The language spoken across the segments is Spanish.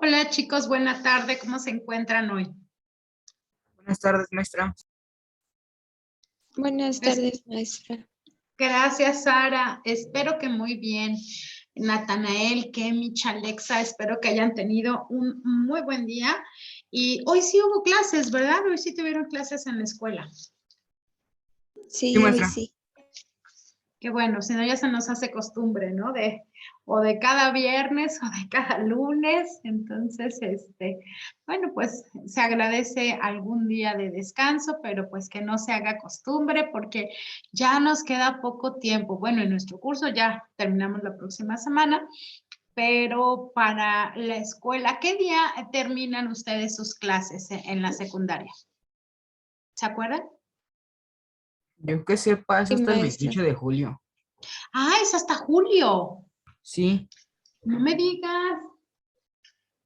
Hola chicos, buena tarde, ¿cómo se encuentran hoy? Buenas tardes, maestra. Buenas Es- tardes, maestra. Gracias, Sara. Espero que muy bien. Natanael, Kemi, Chalexa, espero que hayan tenido un muy buen día. Y hoy sí hubo clases, ¿verdad? Hoy sí tuvieron clases en la escuela. Sí, Sí, hoy maestra. sí. Qué bueno, si no ya se nos hace costumbre, ¿no? O de cada viernes o de cada lunes. Entonces, bueno, pues se agradece algún día de descanso, pero pues que no se haga costumbre porque ya nos queda poco tiempo. Bueno, en nuestro curso ya terminamos la próxima semana, pero para la escuela, ¿qué día terminan ustedes sus clases en la secundaria? ¿Se acuerdan? Yo que sepa, es Sí, hasta el maestra. 28 de julio. Ah, es hasta julio. Sí, No me digas.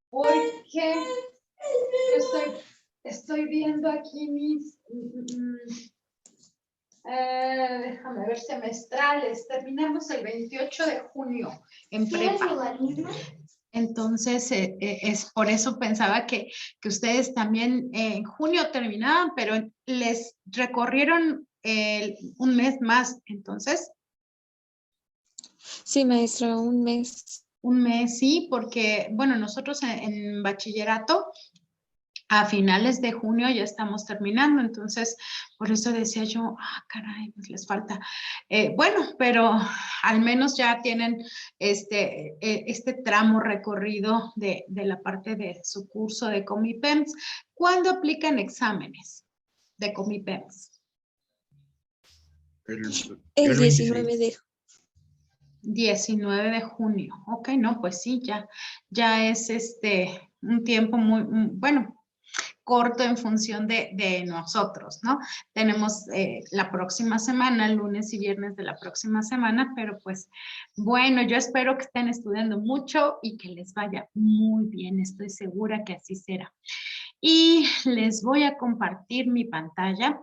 Porque estoy viendo aquí mis, déjame ver, semestrales. Terminamos el 28 de junio en prepa. Entonces, es por eso pensaba que ustedes también en junio terminaban, pero les recorrieron un mes más. Entonces, Sí, maestra, un mes. un mes sí, porque, bueno, nosotros en bachillerato a finales de junio ya estamos terminando, entonces por eso decía yo, caray, pues les falta. Bueno, pero al menos ya tienen este tramo recorrido de la parte de su curso de Comipems. ¿Cuándo aplican exámenes de Comipems? El el 19 26. de 19 de junio. Ok, no, pues sí, ya es un tiempo muy, bueno, corto en función de nosotros, ¿no? Tenemos la próxima semana, lunes y viernes de la próxima semana, pero pues bueno, yo espero que estén estudiando mucho y que les vaya muy bien, estoy segura que así será. Y les voy a compartir mi pantalla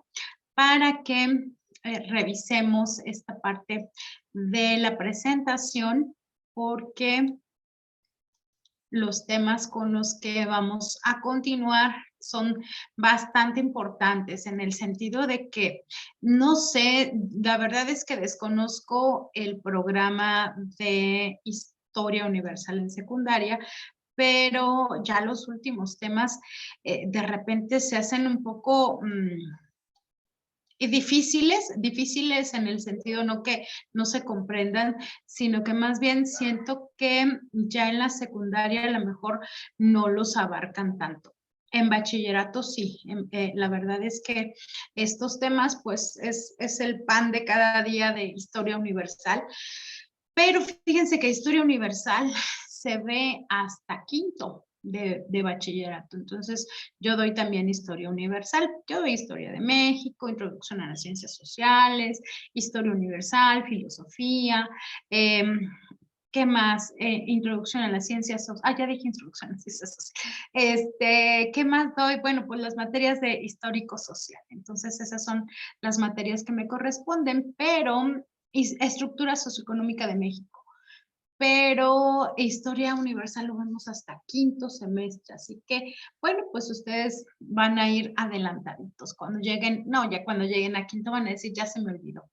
para que revisemos esta parte de la presentación porque los temas con los que vamos a continuar son bastante importantes en el sentido de que no sé, la verdad es que desconozco el programa de Historia Universal en secundaria, pero ya los últimos temas de repente se hacen un poco y difíciles en el sentido no que no se comprendan, sino que más bien siento que ya en la secundaria a lo mejor no los abarcan tanto. En bachillerato sí, la verdad es que estos temas pues es el pan de cada día de historia universal, pero fíjense que historia universal se ve hasta quinto de bachillerato. Entonces, yo doy también historia universal. Yo doy historia de México, introducción a las ciencias sociales, historia universal, filosofía. ¿Qué más? Introducción a las ciencias sociales. Ya dije introducción a las ciencias sociales. ¿Qué más doy? Bueno, pues las materias de histórico-social. Entonces, esas son las materias que me corresponden, pero estructura socioeconómica de México. Pero historia universal lo vemos hasta quinto semestre, así que, bueno, pues ustedes van a ir adelantaditos. Cuando lleguen, no, ya cuando lleguen a quinto van a decir, ya se me olvidó.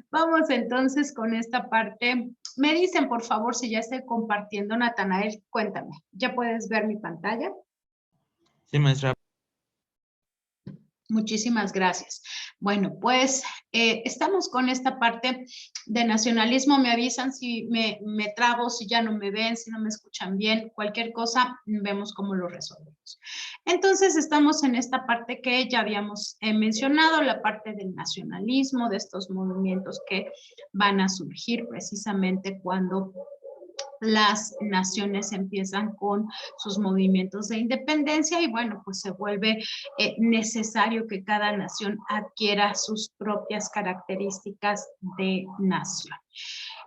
Vamos entonces con esta parte. Me dicen, por favor, si ya estoy compartiendo, Natanael, cuéntame. ¿Ya puedes ver mi pantalla? Sí, maestra. Muchísimas gracias. Bueno, pues estamos con esta parte de nacionalismo. Me avisan si me trabo, si ya no me ven, si no me escuchan bien, cualquier cosa, vemos cómo lo resolvemos. Entonces, estamos en esta parte que ya habíamos mencionado, la parte del nacionalismo, de estos movimientos que van a surgir precisamente cuando las naciones empiezan con sus movimientos de independencia y bueno, pues se vuelve necesario que cada nación adquiera sus propias características de nación.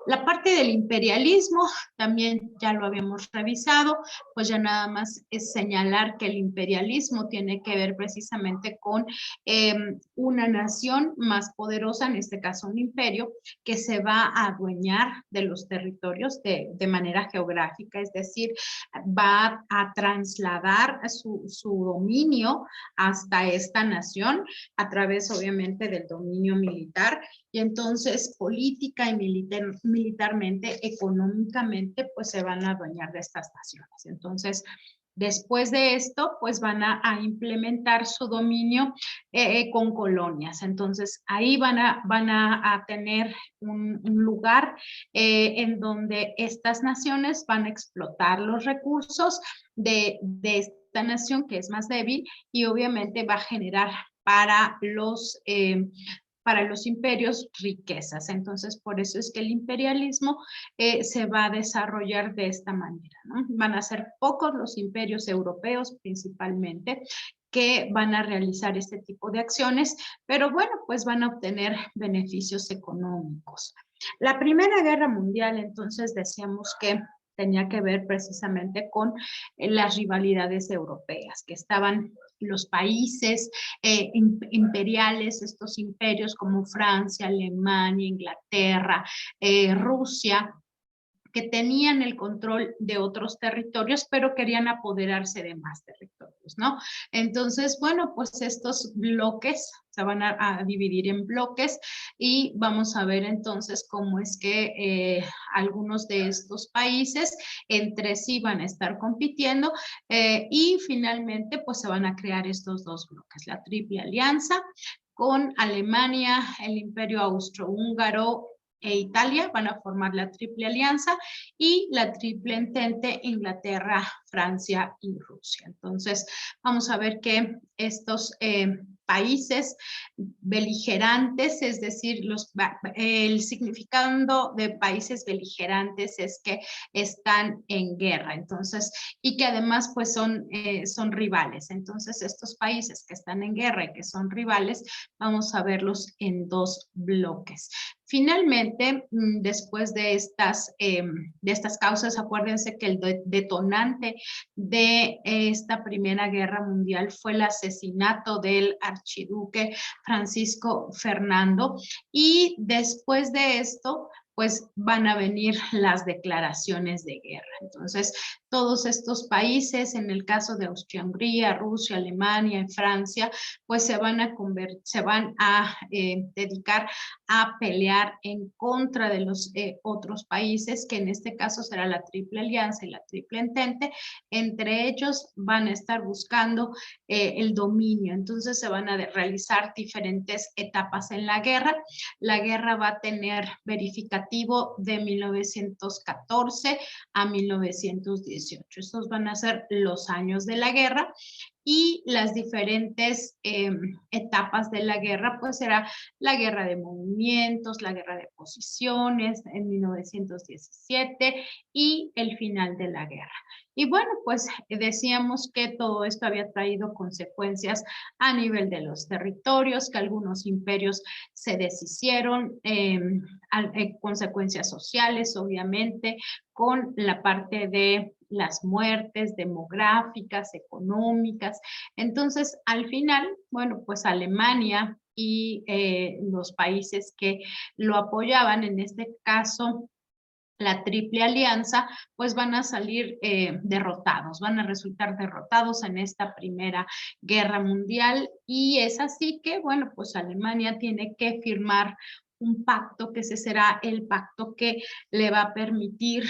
La parte del imperialismo también ya lo habíamos revisado, pues ya nada más es señalar que el imperialismo tiene que ver precisamente con una nación más poderosa, en este caso un imperio, que se va a adueñar de los territorios de manera geográfica, es decir, va a trasladar su dominio hasta esta nación a través obviamente del dominio militar y entonces política y militarmente, económicamente, pues se van a adueñar de estas naciones. Entonces, después de esto, pues van a implementar su dominio con colonias. Entonces, ahí van a tener un lugar en donde estas naciones van a explotar los recursos de esta nación que es más débil y obviamente va a generar para los imperios riquezas. Entonces, por eso es que el imperialismo se va a desarrollar de esta manera, ¿no? Van a ser pocos los imperios europeos principalmente que van a realizar este tipo de acciones, pero bueno, pues van a obtener beneficios económicos. La Primera Guerra Mundial, entonces, decíamos que tenía que ver precisamente con las rivalidades europeas, que estaban los países imperiales, estos imperios como Francia, Alemania, Inglaterra, Rusia, que tenían el control de otros territorios, pero querían apoderarse de más territorios, ¿no? Entonces, bueno, pues estos bloques se van a dividir en bloques y vamos a ver entonces cómo es que algunos de estos países entre sí van a estar compitiendo y finalmente pues se van a crear estos dos bloques, la Triple Alianza con Alemania, el Imperio Austrohúngaro, e Italia van a formar la Triple Alianza y la Triple Entente Inglaterra, Francia y Rusia. Entonces, vamos a ver que estos países beligerantes, es decir, el significado de países beligerantes es que están en guerra, entonces, y que además pues son rivales. Entonces, estos países que están en guerra y que son rivales, vamos a verlos en dos bloques. Finalmente, después de estas causas, acuérdense que el detonante de esta Primera Guerra Mundial fue el asesinato del archiduque Francisco Fernando y después de esto, pues van a venir las declaraciones de guerra. Entonces, todos estos países, en el caso de Austria-Hungría, Rusia, Alemania y Francia, pues se van a dedicar a pelear en contra de los otros países, que en este caso será la Triple Alianza y la Triple Entente. Entre ellos van a estar buscando el dominio. Entonces se van a realizar diferentes etapas en la guerra. La guerra va a tener verificativo de 1914 a 1918. Estos van a ser los años de la guerra y las diferentes etapas de la guerra, pues será la guerra de movimientos, la guerra de posiciones en 1917 y el final de la guerra. Y bueno, pues decíamos que todo esto había traído consecuencias a nivel de los territorios, que algunos imperios se deshicieron, consecuencias sociales, obviamente, con la parte de las muertes demográficas, económicas. Entonces, al final, bueno, pues Alemania y los países que lo apoyaban, en este caso, la Triple Alianza, pues van a salir derrotados, van a resultar derrotados en esta Primera Guerra Mundial y es así que, bueno, pues Alemania tiene que firmar un pacto, que ese será el pacto que le va a permitir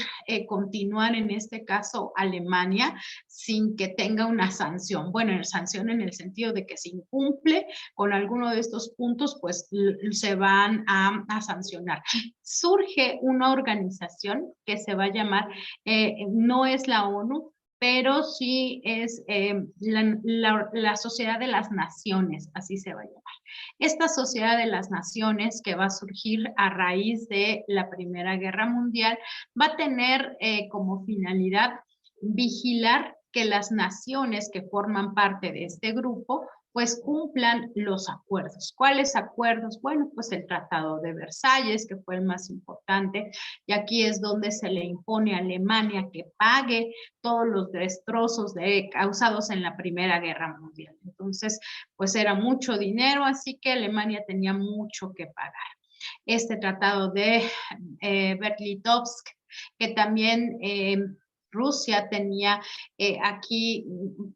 continuar, en este caso, Alemania, sin que tenga una sanción. Bueno, sanción en el sentido de que si incumple con alguno de estos puntos, pues se van a sancionar. Surge una organización que se va a llamar, no es la ONU, pero sí es la Sociedad de las Naciones, así se va a llamar. Esta Sociedad de las Naciones, que va a surgir a raíz de la Primera Guerra Mundial, va a tener como finalidad vigilar que las naciones que forman parte de este grupo pues cumplan los acuerdos. ¿Cuáles acuerdos? Bueno, pues el Tratado de Versalles, que fue el más importante, y aquí es donde se le impone a Alemania que pague todos los destrozos causados en la Primera Guerra Mundial. Entonces, pues era mucho dinero, así que Alemania tenía mucho que pagar. Este tratado de Berlitovsk, que también Rusia tenía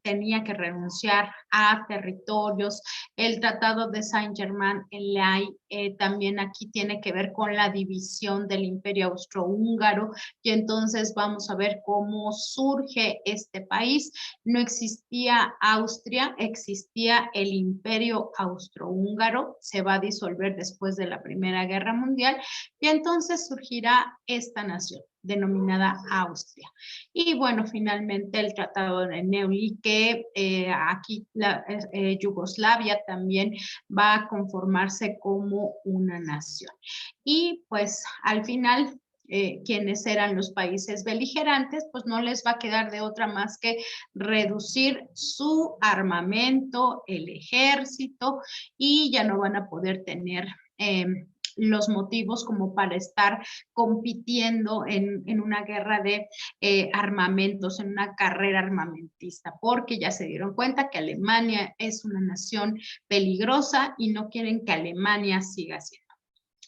tenía que renunciar a territorios. El tratado de Saint-Germain-en-Laye también aquí tiene que ver con la división del Imperio Austrohúngaro, y entonces vamos a ver cómo surge este país. No existía Austria, existía el Imperio Austrohúngaro, se va a disolver después de la Primera Guerra Mundial, y entonces surgirá esta nación denominada Austria. Y bueno, finalmente el Tratado de Neuilly, que aquí Yugoslavia también va a conformarse como una nación. Y pues al final, quienes eran los países beligerantes, pues no les va a quedar de otra más que reducir su armamento, el ejército, y ya no van a poder tener los motivos como para estar compitiendo en una guerra de armamentos, en una carrera armamentista, porque ya se dieron cuenta que Alemania es una nación peligrosa y no quieren que Alemania siga siendo.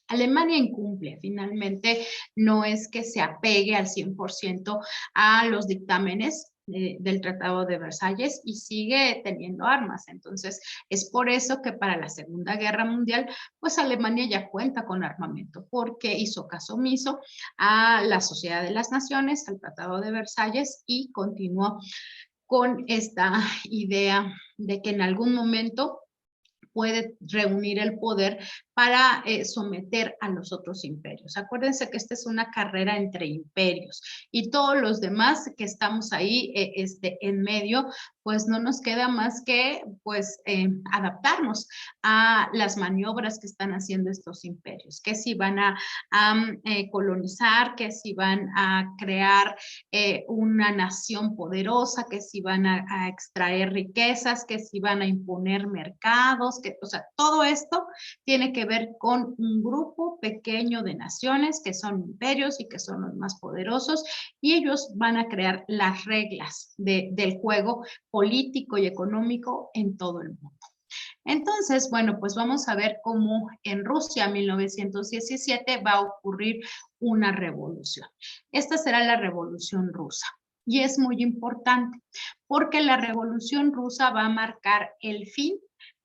Alemania incumple, finalmente no es que se apegue al 100% a los dictámenes del Tratado de Versalles y sigue teniendo armas. Entonces, es por eso que para la Segunda Guerra Mundial, pues Alemania ya cuenta con armamento, porque hizo caso omiso a la Sociedad de las Naciones, al Tratado de Versalles, y continuó con esta idea de que en algún momento puede reunir el poder para someter a los otros imperios. Acuérdense que esta es una carrera entre imperios y todos los demás que estamos ahí en medio, pues no nos queda más que pues adaptarnos a las maniobras que están haciendo estos imperios, que si van a colonizar, que si van a crear una nación poderosa, que si van a extraer riquezas, que si van a imponer mercados, o sea, todo esto tiene que ver con un grupo pequeño de naciones que son imperios y que son los más poderosos, y ellos van a crear las reglas del juego político y económico en todo el mundo. Entonces, bueno, pues vamos a ver cómo en Rusia 1917 va a ocurrir una revolución. Esta será la Revolución Rusa. Y es muy importante porque la Revolución Rusa va a marcar el fin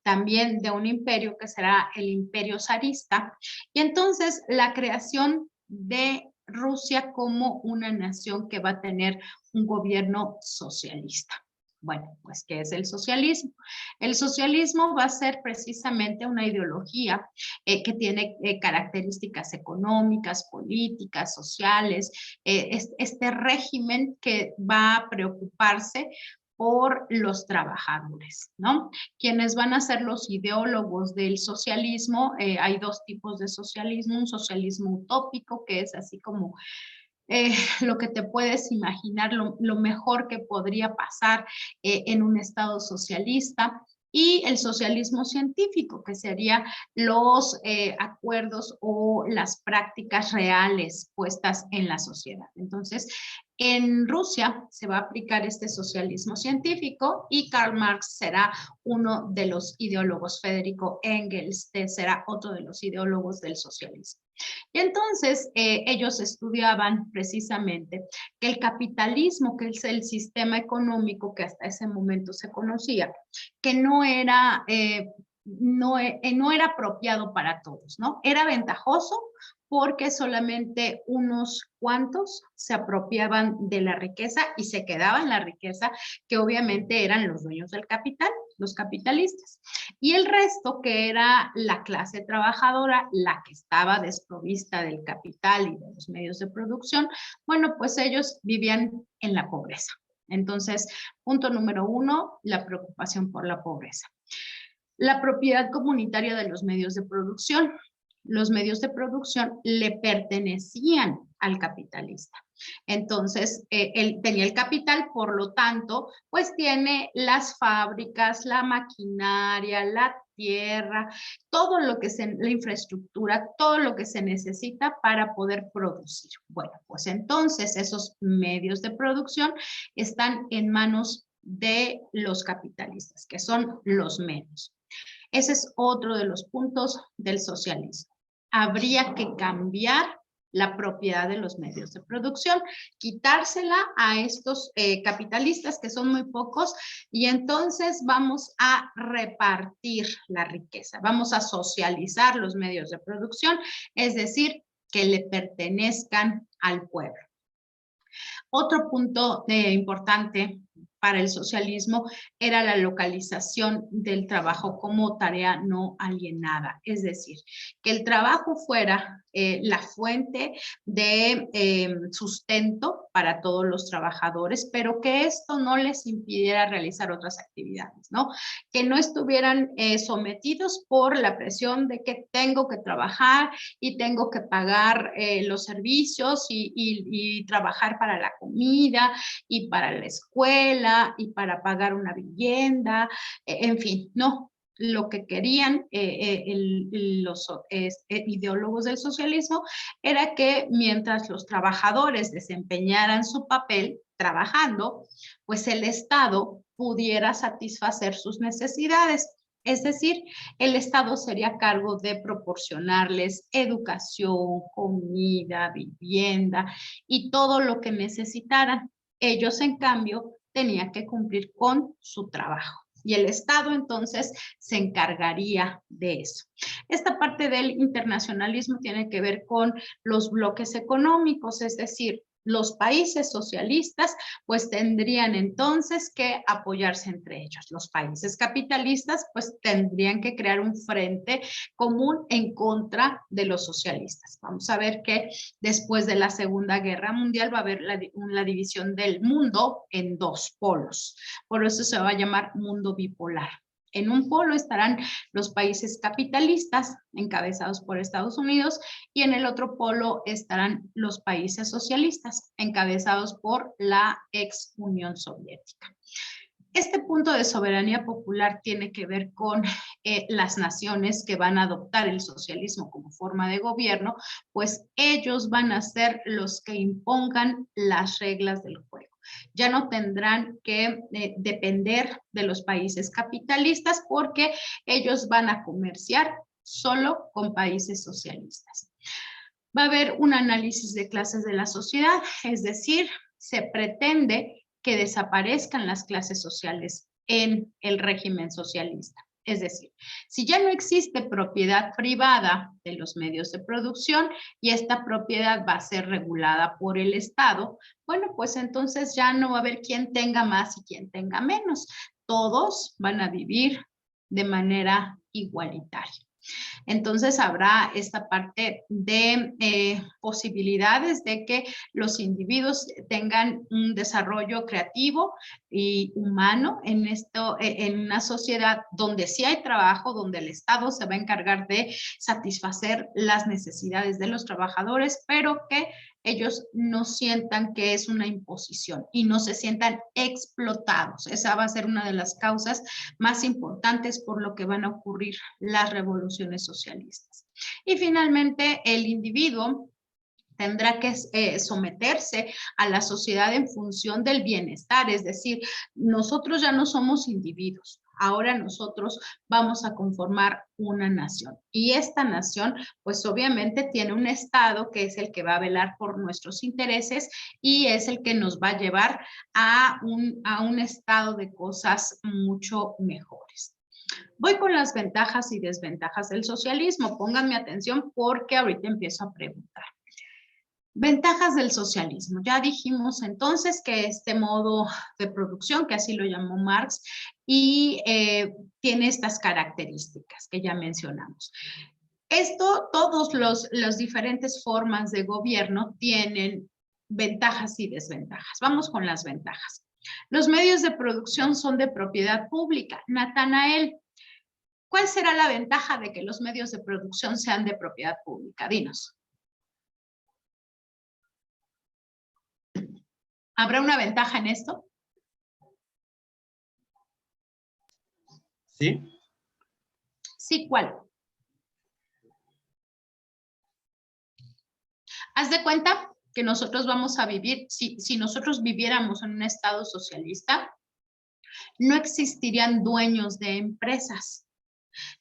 también de un imperio que será el Imperio zarista, y entonces la creación de Rusia como una nación que va a tener un gobierno socialista. Bueno, pues, ¿qué es el socialismo? El socialismo va a ser precisamente una ideología que tiene características económicas, políticas, sociales, este régimen que va a preocuparse por los trabajadores, ¿no? Quienes van a ser los ideólogos del socialismo, hay dos tipos de socialismo, un socialismo utópico, que es así como lo que te puedes imaginar, lo mejor que podría pasar en un estado socialista, y el socialismo científico, que serían los acuerdos o las prácticas reales puestas en la sociedad. Entonces, en Rusia se va a aplicar este socialismo científico y Karl Marx será uno de los ideólogos, Federico Engels será otro de los ideólogos del socialismo. Y entonces ellos estudiaban precisamente que el capitalismo, que es el sistema económico que hasta ese momento se conocía, que no era apropiado para todos, ¿no? Era ventajoso porque solamente unos cuantos se apropiaban de la riqueza y se quedaban la riqueza, que obviamente eran los dueños del capital, los capitalistas. Y el resto, que era la clase trabajadora, la que estaba desprovista del capital y de los medios de producción, bueno, pues ellos vivían en la pobreza. Entonces, punto número 1, la preocupación por la pobreza. La propiedad comunitaria de los medios de producción. Los medios de producción le pertenecían al capitalista. Entonces, él tenía el capital, por lo tanto, pues tiene las fábricas, la maquinaria, la tierra, todo lo que la infraestructura, todo lo que se necesita para poder producir. Bueno, pues entonces esos medios de producción están en manos de los capitalistas, que son los medios. Ese es otro de los puntos del socialismo. Habría que cambiar la propiedad de los medios de producción, quitársela a estos capitalistas que son muy pocos y entonces vamos a repartir la riqueza, vamos a socializar los medios de producción, es decir, que le pertenezcan al pueblo. Otro punto importante para el socialismo era la localización del trabajo como tarea no alienada, es decir, que el trabajo fuera la fuente de sustento para todos los trabajadores, pero que esto no les impidiera realizar otras actividades, ¿no? Que no estuvieran sometidos por la presión de que tengo que trabajar y tengo que pagar los servicios y trabajar para la comida y para la escuela y para pagar una vivienda, en fin, no. Lo que querían los ideólogos del socialismo era que mientras los trabajadores desempeñaran su papel trabajando, pues el Estado pudiera satisfacer sus necesidades. Es decir, el Estado sería a cargo de proporcionarles educación, comida, vivienda y todo lo que necesitaran. Ellos, en cambio, tenían que cumplir con su trabajo. Y el Estado entonces se encargaría de eso. Esta parte del internacionalismo tiene que ver con los bloques económicos, es decir, los países socialistas pues tendrían entonces que apoyarse entre ellos. Los países capitalistas pues tendrían que crear un frente común en contra de los socialistas. Vamos a ver que después de la Segunda Guerra Mundial va a haber la división del mundo en dos polos. Por eso se va a llamar mundo bipolar. En un polo estarán los países capitalistas, encabezados por Estados Unidos, y en el otro polo estarán los países socialistas, encabezados por la ex Unión Soviética. Este punto de soberanía popular tiene que ver con las naciones que van a adoptar el socialismo como forma de gobierno, pues ellos van a ser los que impongan las reglas del juego. Ya no tendrán que depender de los países capitalistas porque ellos van a comerciar solo con países socialistas. Va a haber un análisis de clases de la sociedad, es decir, se pretende que desaparezcan las clases sociales en el régimen socialista. Es decir, si ya no existe propiedad privada de los medios de producción y esta propiedad va a ser regulada por el Estado, bueno, pues entonces ya no va a haber quien tenga más y quien tenga menos. Todos van a vivir de manera igualitaria. Entonces habrá esta parte de posibilidades de que los individuos tengan un desarrollo creativo y humano en una sociedad donde sí hay trabajo, donde el Estado se va a encargar de satisfacer las necesidades de los trabajadores, pero que ellos no sientan que es una imposición y no se sientan explotados. Esa va a ser una de las causas más importantes por lo que van a ocurrir las revoluciones socialistas. Y finalmente, el individuo tendrá que someterse a la sociedad en función del bienestar, es decir, nosotros ya no somos individuos. Ahora nosotros vamos a conformar una nación y esta nación pues obviamente tiene un Estado que es el que va a velar por nuestros intereses y es el que nos va a llevar a un estado de cosas mucho mejores. Voy con las ventajas y desventajas del socialismo. Pónganme atención porque ahorita empiezo a preguntar. Ventajas del socialismo. Ya dijimos entonces que este modo de producción, que así lo llamó Marx, y tiene estas características que ya mencionamos. Todos las diferentes formas de gobierno tienen ventajas y desventajas. Vamos con las ventajas. Los medios de producción son de propiedad pública. Natanael, ¿cuál será la ventaja de que los medios de producción sean de propiedad pública? Dinos. ¿Habrá una ventaja en esto? Sí. Sí, ¿cuál? Haz de cuenta que nosotros vamos a vivir, si nosotros viviéramos en un estado socialista, no existirían dueños de empresas,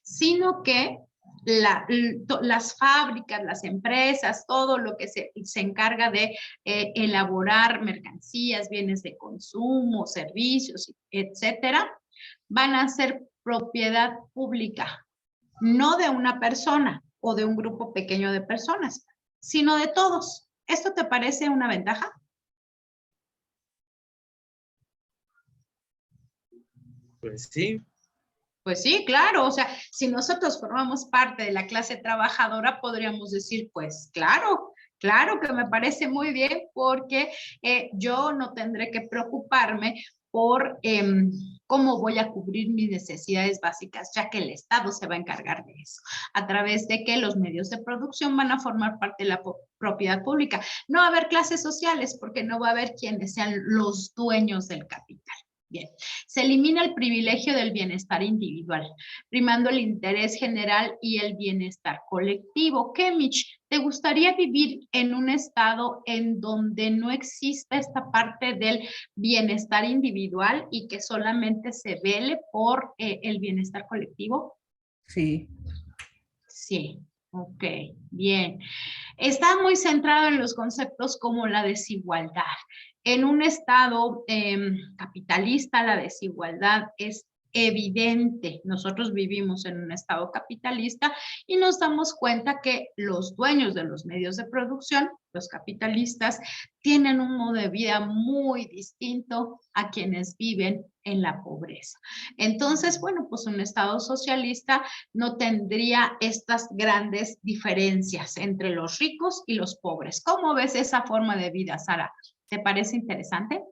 sino que las fábricas, las empresas, todo lo que se encarga de elaborar mercancías, bienes de consumo, servicios, etcétera, van a ser propiedad pública, no de una persona o de un grupo pequeño de personas, sino de todos. ¿Esto te parece una ventaja? Pues sí. Pues sí, claro, o sea, si nosotros formamos parte de la clase trabajadora, podríamos decir, pues claro, claro que me parece muy bien porque yo no tendré que preocuparme por cómo voy a cubrir mis necesidades básicas, ya que el Estado se va a encargar de eso, a través de que los medios de producción van a formar parte de la propiedad pública. No va a haber clases sociales porque no va a haber quienes sean los dueños del capital. Bien, se elimina el privilegio del bienestar individual, primando el interés general y el bienestar colectivo. Kemich, ¿te gustaría vivir en un estado en donde no exista esta parte del bienestar individual y que solamente se vele por el bienestar colectivo? Sí. Sí, ok, bien. Está muy centrado en los conceptos como la desigualdad. En un estado capitalista, la desigualdad es evidente. Nosotros vivimos en un estado capitalista y nos damos cuenta que los dueños de los medios de producción, los capitalistas, tienen un modo de vida muy distinto a quienes viven en la pobreza. Entonces, bueno, pues un estado socialista no tendría estas grandes diferencias entre los ricos y los pobres. ¿Cómo ves esa forma de vida, Sara? ¿Te parece interesante?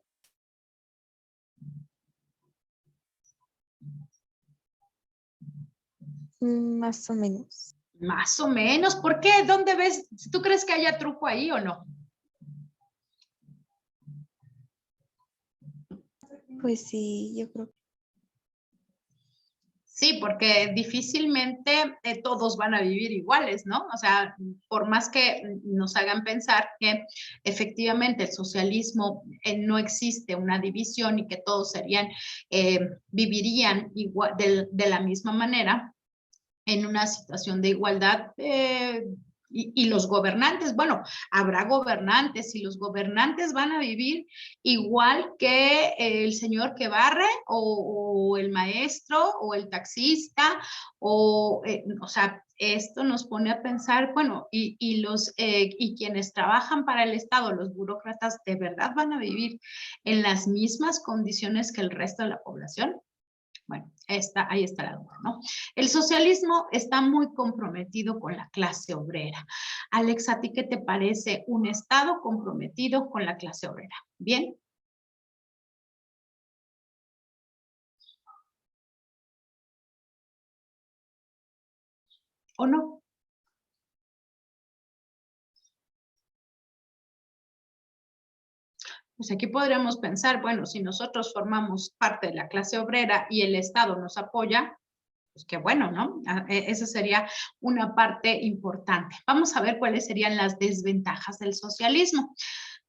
Más o menos. Más o menos. ¿Por qué? ¿Dónde ves? ¿Tú crees que haya truco ahí o no? Pues sí, yo creo que Sí, porque difícilmente todos van a vivir iguales, ¿no? O sea, por más que nos hagan pensar que efectivamente el socialismo no existe una división y que todos serían, vivirían igual, de la misma manera, en una situación de igualdad. Y los gobernantes, bueno, habrá gobernantes y los gobernantes van a vivir igual que el señor que barre o el maestro o el taxista o sea, esto nos pone a pensar, bueno, y quienes trabajan para el Estado, los burócratas, ¿de verdad van a vivir en las mismas condiciones que el resto de la población? Bueno, ahí está la duda, ¿no? El socialismo está muy comprometido con la clase obrera. Alex, ¿a ti qué te parece un Estado comprometido con la clase obrera? ¿Bien? ¿O no? Pues aquí podríamos pensar, bueno, si nosotros formamos parte de la clase obrera y el Estado nos apoya, pues qué bueno, ¿no? Esa sería una parte importante. Vamos a ver cuáles serían las desventajas del socialismo.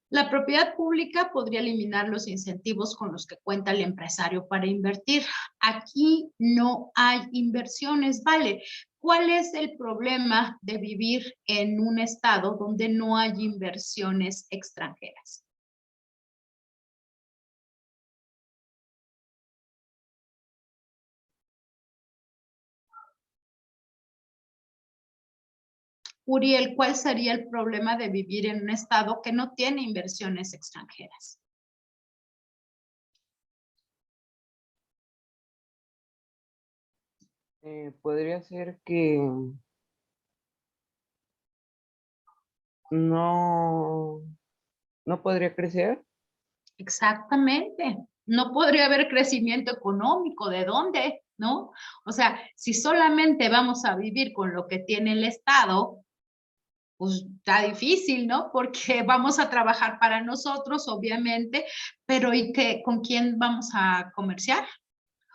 La propiedad pública podría eliminar los incentivos con los que cuenta el empresario para invertir. Aquí no hay inversiones, ¿vale? ¿Cuál es el problema de vivir en un estado donde no hay inversiones extranjeras? Uriel, ¿cuál sería el problema de vivir en un estado que no tiene inversiones extranjeras? Podría ser que no, no podría crecer. Exactamente. No podría haber crecimiento económico. ¿De dónde? ¿No? O sea, si solamente vamos a vivir con lo que tiene el Estado, pues está difícil, ¿no? Porque vamos a trabajar para nosotros, obviamente, pero ¿y qué, con quién vamos a comerciar?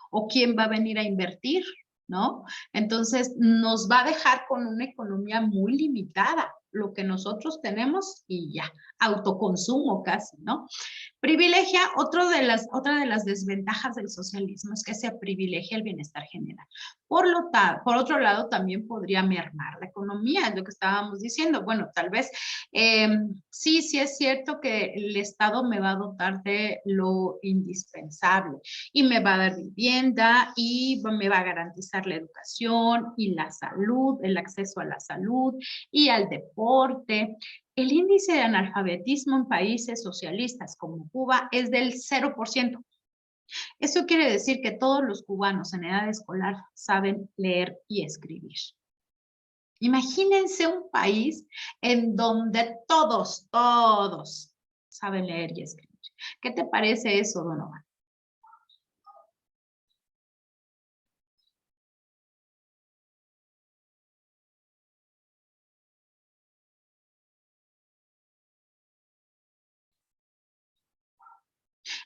¿O quién va a venir a invertir? ¿No? Entonces, nos va a dejar con una economía muy limitada, lo que nosotros tenemos y ya, autoconsumo casi, ¿no? Privilegia, otra de las desventajas del socialismo es que se privilegia el bienestar general. Por otro lado, también podría mermar la economía, es lo que estábamos diciendo. Bueno, tal vez sí es cierto que el Estado me va a dotar de lo indispensable y me va a dar vivienda y me va a garantizar la educación y la salud, el acceso a la salud y al deporte. El índice de analfabetismo en países socialistas como Cuba es del 0%. Eso quiere decir que todos los cubanos en edad escolar saben leer y escribir. Imagínense un país en donde todos saben leer y escribir. ¿Qué te parece eso, Donovan?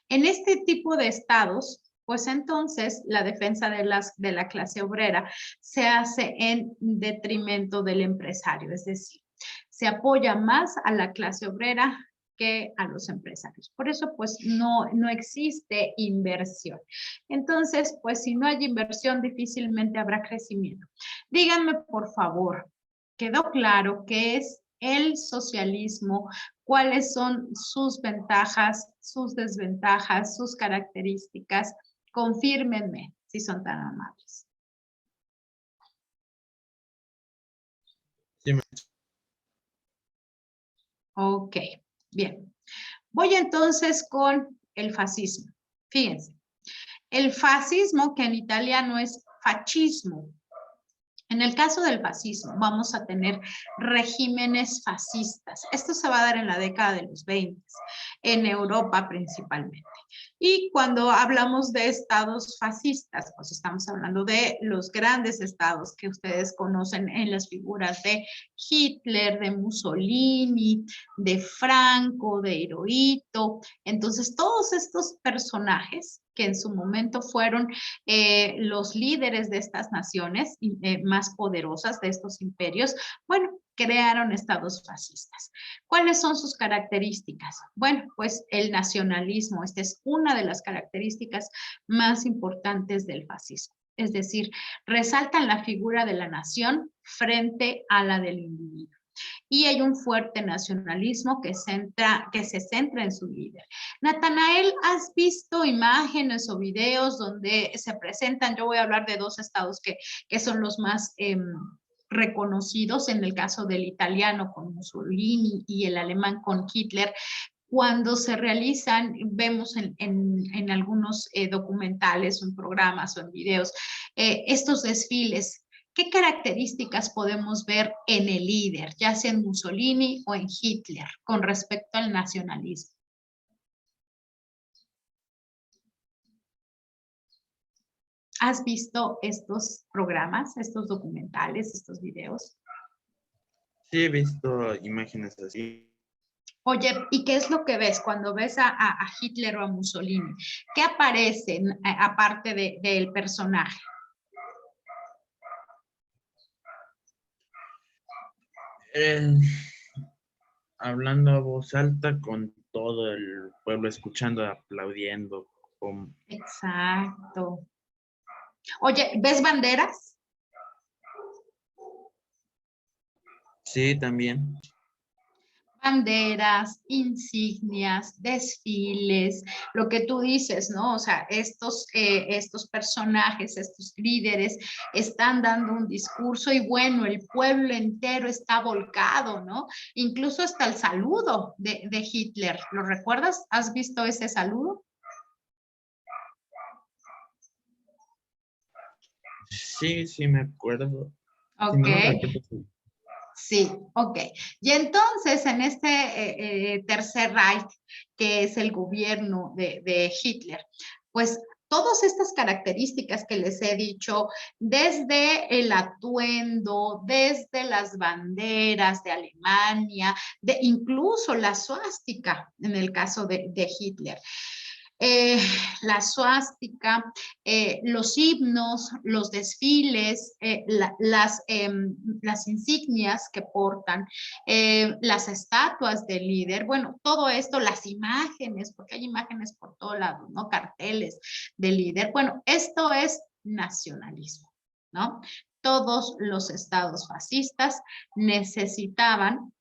En este tipo de estados, pues entonces la defensa de la clase obrera se hace en detrimento del empresario, es decir, se apoya más a la clase obrera que a los empresarios. Por eso, pues, no existe inversión. Entonces, pues, si no hay inversión, difícilmente habrá crecimiento. Díganme, por favor, ¿quedó claro qué es el socialismo? ¿Cuáles son sus ventajas, sus desventajas, sus características? Confírmenme si son tan amables. Sí, Ok, bien. Voy entonces con el fascismo. Fíjense, el fascismo, que en italiano es fascismo. En el caso del fascismo, vamos a tener regímenes fascistas. Esto se va a dar en la década de los 20, en Europa principalmente. Y cuando hablamos de estados fascistas, pues estamos hablando de los grandes estados que ustedes conocen en las figuras de Hitler, de Mussolini, de Franco, de Hirohito. Entonces, todos estos personajes que en su momento fueron los líderes de estas naciones más poderosas, de estos imperios, bueno, crearon estados fascistas. ¿Cuáles son sus características? Bueno, pues el nacionalismo, esta es una de las características más importantes del fascismo. Es decir, resaltan la figura de la nación frente a la del individuo. Y hay un fuerte nacionalismo que se centra en su líder. Natanael, ¿has visto imágenes o videos donde se presentan? Yo voy a hablar de dos estados que son los más reconocidos, en el caso del italiano con Mussolini y el alemán con Hitler. Cuando se realizan, vemos en algunos documentales o en programas o en videos, estos desfiles. ¿Qué características podemos ver en el líder, ya sea en Mussolini o en Hitler, con respecto al nacionalismo? ¿Has visto estos programas, estos documentales, estos videos? sí he visto imágenes así. Oye, ¿y qué es lo que ves cuando ves a Hitler o a Mussolini? ¿Qué aparece aparte del personaje? Eh, hablando a voz alta con todo el pueblo escuchando, aplaudiendo. Exacto. Oye, ¿ves banderas? Sí, también. Banderas, insignias, desfiles, lo que tú dices, ¿no? O sea, estos personajes, estos líderes están dando un discurso y bueno, el pueblo entero está volcado, ¿no? Incluso hasta el saludo de Hitler, ¿lo recuerdas? ¿Has visto ese saludo? Sí, sí me acuerdo. Si Ok. no lo recuerdo, sí. Sí, ok. Y entonces en este Tercer Reich, que es el gobierno de Hitler, pues todas estas características que les he dicho, desde el atuendo, desde las banderas de Alemania, incluso la suástica en el caso de Hitler. La suástica, los himnos, los desfiles, las insignias que portan, las estatuas del líder, bueno, todo esto, las imágenes, porque hay imágenes por todos lados, ¿no? Carteles del líder. Bueno, esto es nacionalismo, ¿no? Todos los estados fascistas necesitaban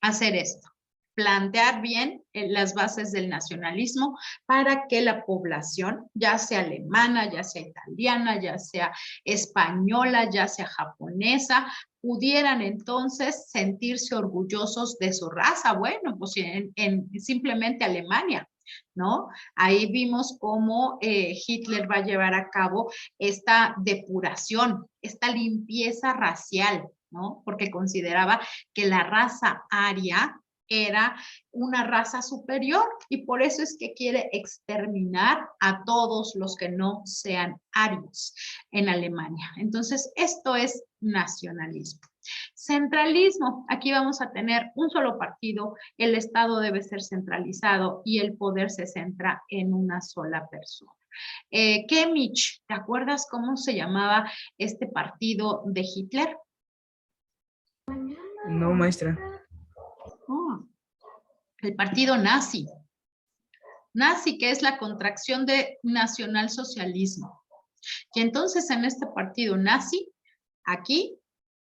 hacer esto, plantear bien las bases del nacionalismo para que la población, ya sea alemana, ya sea italiana, ya sea española, ya sea japonesa, pudieran entonces sentirse orgullosos de su raza. Bueno, pues en simplemente Alemania, ¿no? Ahí vimos cómo Hitler va a llevar a cabo esta depuración, esta limpieza racial, ¿no? Porque consideraba que la raza aria era una raza superior y por eso es que quiere exterminar a todos los que no sean arios en Alemania. Entonces, esto es nacionalismo. Centralismo, aquí vamos a tener un solo partido, el Estado debe ser centralizado y el poder se centra en una sola persona. Kimmich, ¿te acuerdas cómo se llamaba este partido de Hitler? No, maestra. Oh, el partido nazi. Nazi, que es la contracción de nacionalsocialismo. Y entonces en este partido nazi, aquí,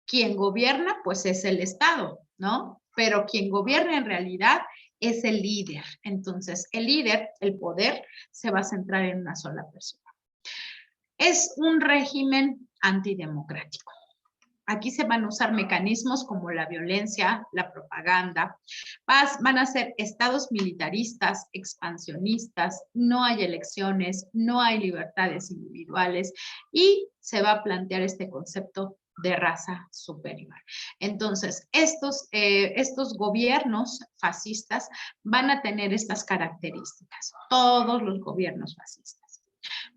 quien gobierna, pues es el Estado, ¿no? Pero quien gobierna en realidad es el líder. Entonces, el líder, el poder, se va a centrar en una sola persona. Es un régimen antidemocrático. Aquí se van a usar mecanismos como la violencia, la propaganda. Van a ser estados militaristas, expansionistas, no hay elecciones, no hay libertades individuales y se va a plantear este concepto de raza superior. Entonces, estos gobiernos fascistas van a tener estas características, todos los gobiernos fascistas.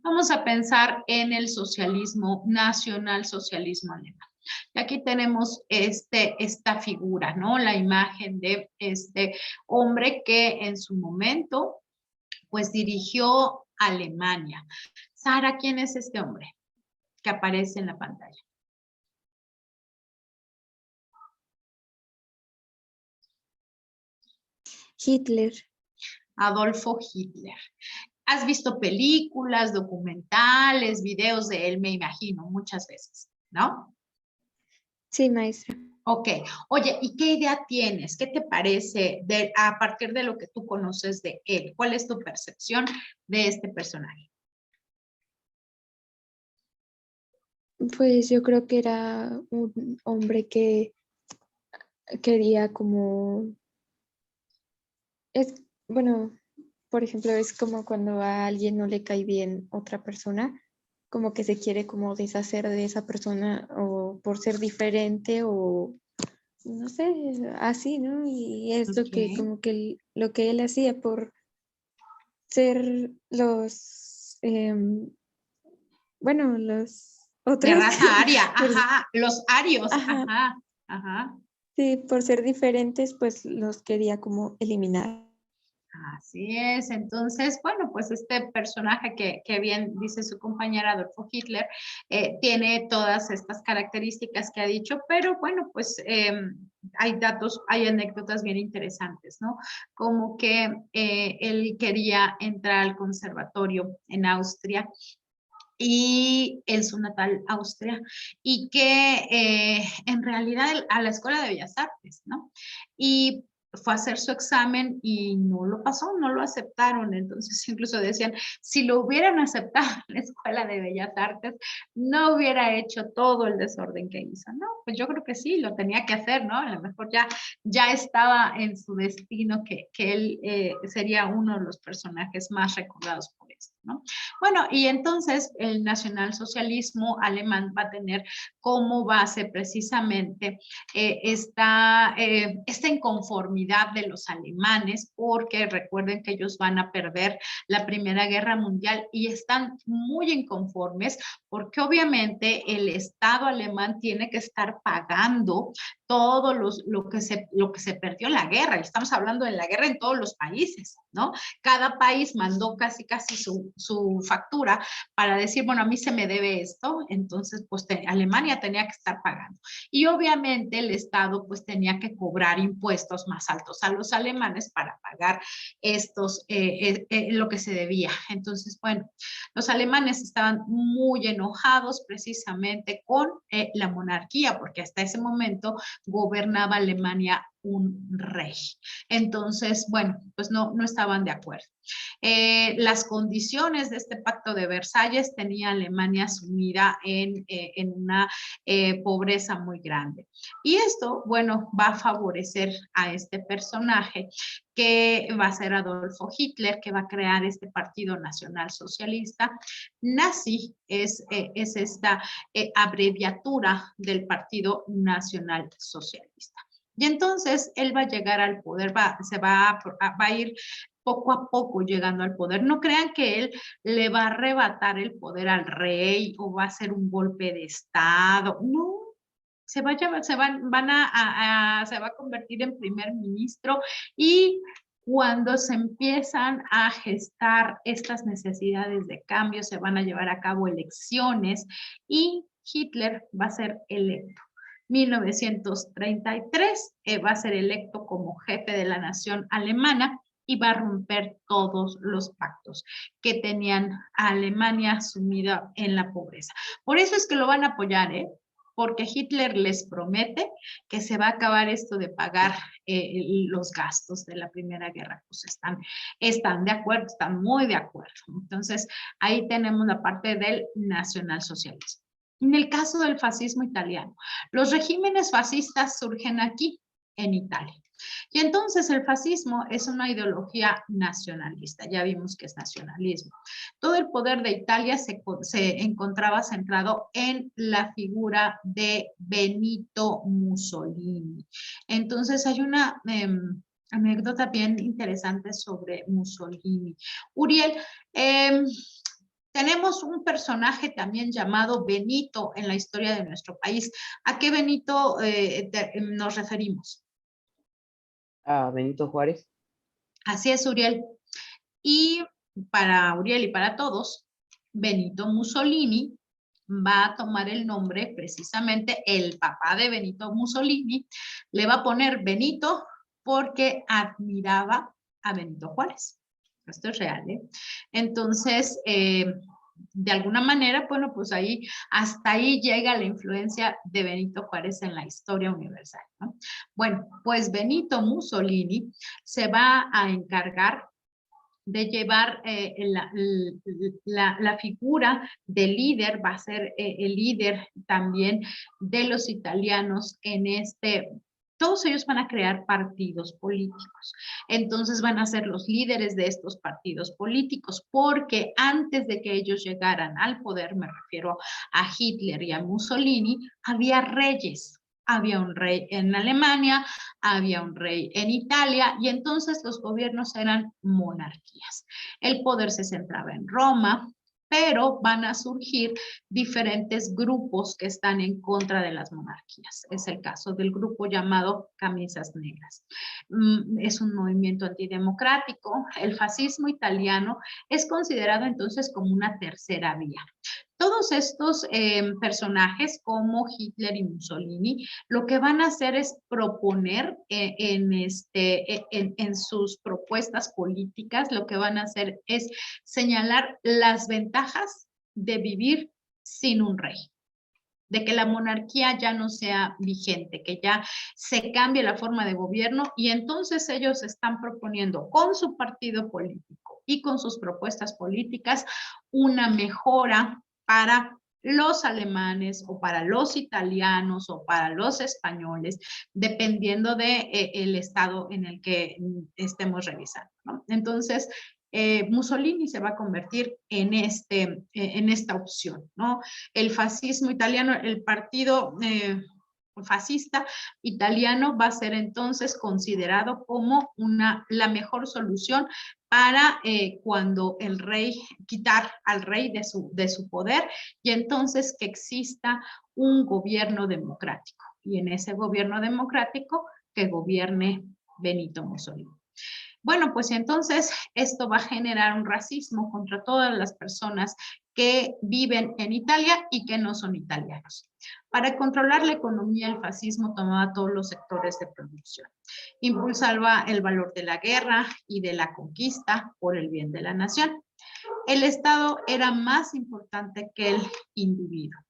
Vamos a pensar en el socialismo, nacionalsocialismo alemán. Y aquí tenemos esta figura, ¿no? La imagen de este hombre que en su momento, pues dirigió Alemania. Sara, ¿quién es este hombre que aparece en la pantalla? Hitler. Adolfo Hitler. Has visto películas, documentales, videos de él, me imagino, muchas veces, ¿no? Sí, maestra. Ok. Oye, ¿y qué idea tienes? ¿Qué te parece a partir de lo que tú conoces de él? ¿Cuál es tu percepción de este personaje? Pues yo creo que era un hombre que quería como... bueno, por ejemplo, es como cuando a alguien no le cae bien otra persona, como que se quiere como deshacer de esa persona o por ser diferente o no sé, así, ¿no? Y es lo que como que lo que él hacía por ser bueno, los otros. De raza aria, ajá, los arios, Ajá. ajá, ajá. Sí, por ser diferentes, pues los quería como eliminar. Así es, entonces, bueno, pues este personaje que bien dice su compañera Adolfo Hitler, tiene todas estas características que ha dicho, pero bueno, pues hay datos, hay anécdotas bien interesantes, ¿no? Como que él quería entrar al conservatorio en Austria y en su natal Austria, y que en realidad a la Escuela de Bellas Artes, ¿no? Y fue a hacer su examen y no lo pasó, no lo aceptaron. Entonces incluso decían, si lo hubieran aceptado en la Escuela de Bellas Artes, no hubiera hecho todo el desorden que hizo. No, pues yo creo que sí, lo tenía que hacer, ¿no? A lo mejor ya estaba en su destino que él sería uno de los personajes más recordados por esto. ¿no? Bueno, y entonces el nacionalsocialismo alemán va a tener como base precisamente esta inconformidad de los alemanes, porque recuerden que ellos van a perder la Primera Guerra Mundial y están muy inconformes porque obviamente el Estado alemán tiene que estar pagando todo lo que se perdió en la guerra. Y estamos hablando de la guerra en todos los países, ¿no? Cada país mandó casi su factura para decir, bueno, a mí se me debe esto, entonces pues Alemania tenía que estar pagando. Y obviamente el Estado pues tenía que cobrar impuestos más altos a los alemanes para pagar lo que se debía. Entonces, bueno, los alemanes estaban muy enojados precisamente con la monarquía, porque hasta ese momento gobernaba Alemania un rey. Entonces, bueno, pues no estaban de acuerdo. Las condiciones de este pacto de Versalles tenía Alemania sumida en una pobreza muy grande. Y esto, bueno, va a favorecer a este personaje que va a ser Adolfo Hitler, que va a crear este Partido Nacional Socialista. Nazi es esta abreviatura del Partido Nacional Socialista. Y entonces él va a llegar al poder, se va a ir poco a poco llegando al poder. No crean que él le va a arrebatar el poder al rey o va a hacer un golpe de estado. No, se va a convertir en primer ministro y cuando se empiezan a gestar estas necesidades de cambio, se van a llevar a cabo elecciones y Hitler va a ser electo. 1933 va a ser electo como jefe de la nación alemana y va a romper todos los pactos que tenían a Alemania sumida en la pobreza. Por eso es que lo van a apoyar, porque Hitler les promete que se va a acabar esto de pagar los gastos de la Primera Guerra. Pues están de acuerdo, están muy de acuerdo. Entonces, ahí tenemos la parte del nacionalsocialismo. En el caso del fascismo italiano, los regímenes fascistas surgen aquí, en Italia. Y entonces el fascismo es una ideología nacionalista, ya vimos que es nacionalismo. Todo el poder de Italia se encontraba centrado en la figura de Benito Mussolini. Entonces hay una anécdota bien interesante sobre Mussolini. Uriel, tenemos un personaje también llamado Benito en la historia de nuestro país. ¿A qué Benito nos referimos? A Benito Juárez. Así es, Uriel. Y para Uriel y para todos, Benito Mussolini va a tomar el nombre, precisamente el papá de Benito Mussolini, le va a poner Benito porque admiraba a Benito Juárez. Esto es real, ¿eh? Entonces, de alguna manera, bueno, pues hasta ahí llega la influencia de Benito Juárez en la historia universal, ¿no? Bueno, pues Benito Mussolini se va a encargar de llevar la figura del líder, va a ser el líder también de los italianos en todos ellos van a crear partidos políticos. Entonces van a ser los líderes de estos partidos políticos, porque antes de que ellos llegaran al poder, me refiero a Hitler y a Mussolini, había reyes. Había un rey en Alemania, había un rey en Italia, y entonces los gobiernos eran monarquías. El poder se centraba en Roma, pero van a surgir diferentes grupos que están en contra de las monarquías. Es el caso del grupo llamado Camisas Negras. Es un movimiento antidemocrático. El fascismo italiano es considerado entonces como una tercera vía. Todos estos personajes como Hitler y Mussolini lo que van a hacer es proponer en sus propuestas políticas, lo que van a hacer es señalar las ventajas de vivir sin un rey, de que la monarquía ya no sea vigente, que ya se cambie la forma de gobierno, y entonces ellos están proponiendo con su partido político y con sus propuestas políticas una mejora para los alemanes o para los italianos o para los españoles, dependiendo del estado en el que estemos revisando, ¿no? Entonces, Mussolini se va a convertir en esta opción, ¿no? El fascismo italiano, el partido fascista italiano va a ser entonces considerado como la mejor solución para cuando el rey, quitar al rey de su poder y entonces que exista un gobierno democrático. Y en ese gobierno democrático que gobierne Benito Mussolini. Bueno, pues entonces esto va a generar un racismo contra todas las personas que viven en Italia y que no son italianos. Para controlar la economía, el fascismo tomaba todos los sectores de producción. Impulsaba el valor de la guerra y de la conquista por el bien de la nación. El Estado era más importante que el individuo.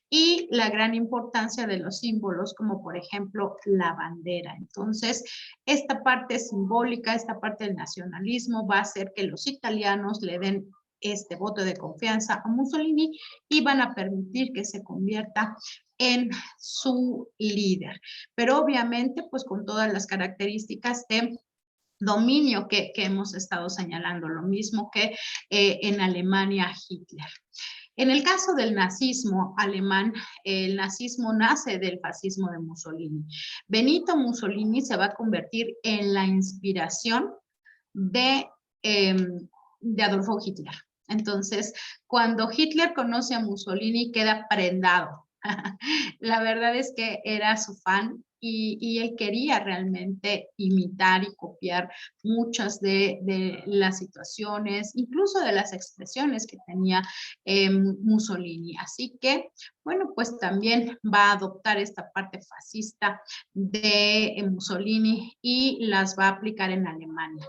Y la gran importancia de los símbolos, como por ejemplo la bandera. Entonces, esta parte simbólica, esta parte del nacionalismo va a hacer que los italianos le den este voto de confianza a Mussolini y van a permitir que se convierta en su líder. Pero obviamente, pues con todas las características de dominio que hemos estado señalando, lo mismo que en Alemania Hitler. En el caso del nazismo alemán, el nazismo nace del fascismo de Mussolini. Benito Mussolini se va a convertir en la inspiración de Adolfo Hitler. Entonces, cuando Hitler conoce a Mussolini, queda prendado. La verdad es que era su fan y él quería realmente imitar y copiar muchas de las situaciones, incluso de las expresiones que tenía Mussolini. Así que, bueno, pues también va a adoptar esta parte fascista de Mussolini y las va a aplicar en Alemania.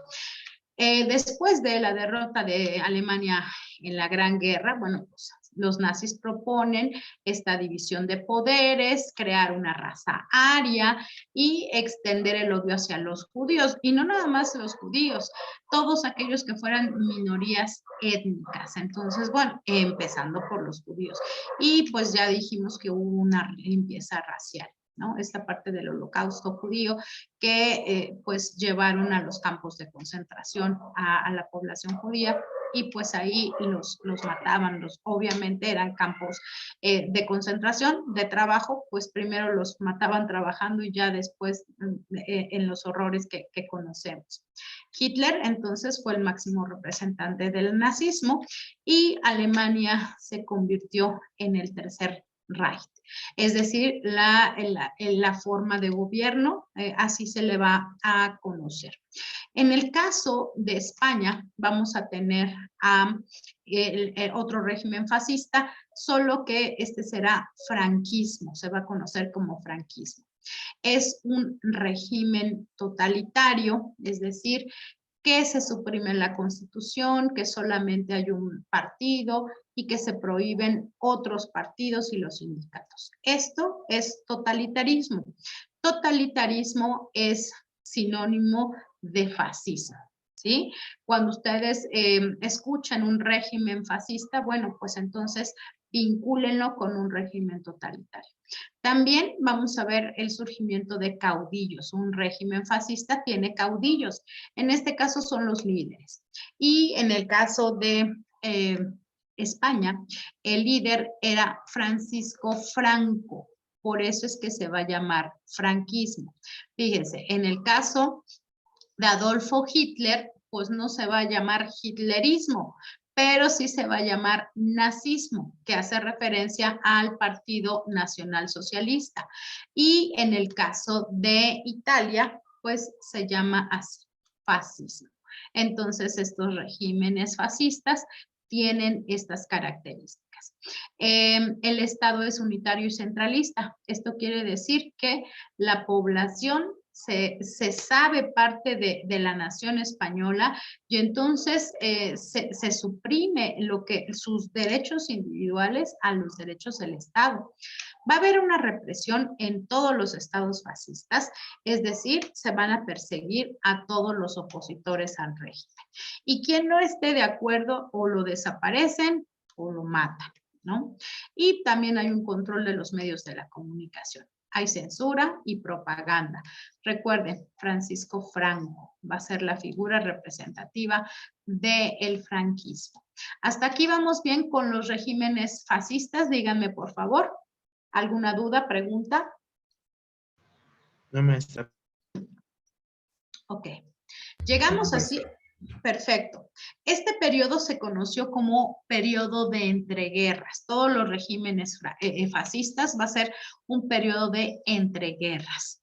Después de la derrota de Alemania en la Gran Guerra, bueno, pues los nazis proponen esta división de poderes, crear una raza aria y extender el odio hacia los judíos. Y no nada más los judíos, todos aquellos que fueran minorías étnicas. Entonces, bueno, empezando por los judíos. Y pues ya dijimos que hubo una limpieza racial, ¿no? Esta parte del holocausto judío que pues llevaron a los campos de concentración a la población judía y pues ahí los mataban. Obviamente eran campos de concentración, de trabajo, pues primero los mataban trabajando y ya después en los horrores que conocemos. Hitler entonces fue el máximo representante del nazismo y Alemania se convirtió en el Tercer Reich. Es decir, la forma de gobierno, así se le va a conocer. En el caso de España, vamos a tener otro régimen fascista, solo que este será franquismo, se va a conocer como franquismo. Es un régimen totalitario, es decir, que se suprime la Constitución, que solamente hay un partido y que se prohíben otros partidos y los sindicatos. Esto es totalitarismo. Totalitarismo es sinónimo de fascismo, ¿sí? Cuando ustedes escuchan un régimen fascista, bueno, pues entonces vincúlenlo con un régimen totalitario. También vamos a ver el surgimiento de caudillos. Un régimen fascista tiene caudillos. En este caso son los líderes. Y en el caso de España, el líder era Francisco Franco. Por eso es que se va a llamar franquismo. Fíjense, en el caso de Adolfo Hitler, pues no se va a llamar hitlerismo, pero sí se va a llamar nazismo, que hace referencia al Partido Nacional Socialista. Y en el caso de Italia, pues se llama así, fascismo. Entonces, estos regímenes fascistas tienen estas características. El Estado es unitario y centralista. Esto quiere decir que la población se sabe parte de la nación española y entonces se suprime sus derechos individuales a los derechos del Estado. Va a haber una represión en todos los estados fascistas, es decir, se van a perseguir a todos los opositores al régimen. Y quien no esté de acuerdo o lo desaparecen o lo matan, ¿no? Y también hay un control de los medios de la comunicación. hay censura y propaganda. Recuerden, Francisco Franco va a ser la figura representativa del franquismo. Hasta aquí vamos bien con los regímenes fascistas. Díganme, por favor, ¿alguna duda, pregunta? No, maestra. Ok. Llegamos así. Perfecto. Este periodo se conoció como periodo de entreguerras. Todos los regímenes fascistas va a ser un periodo de entreguerras.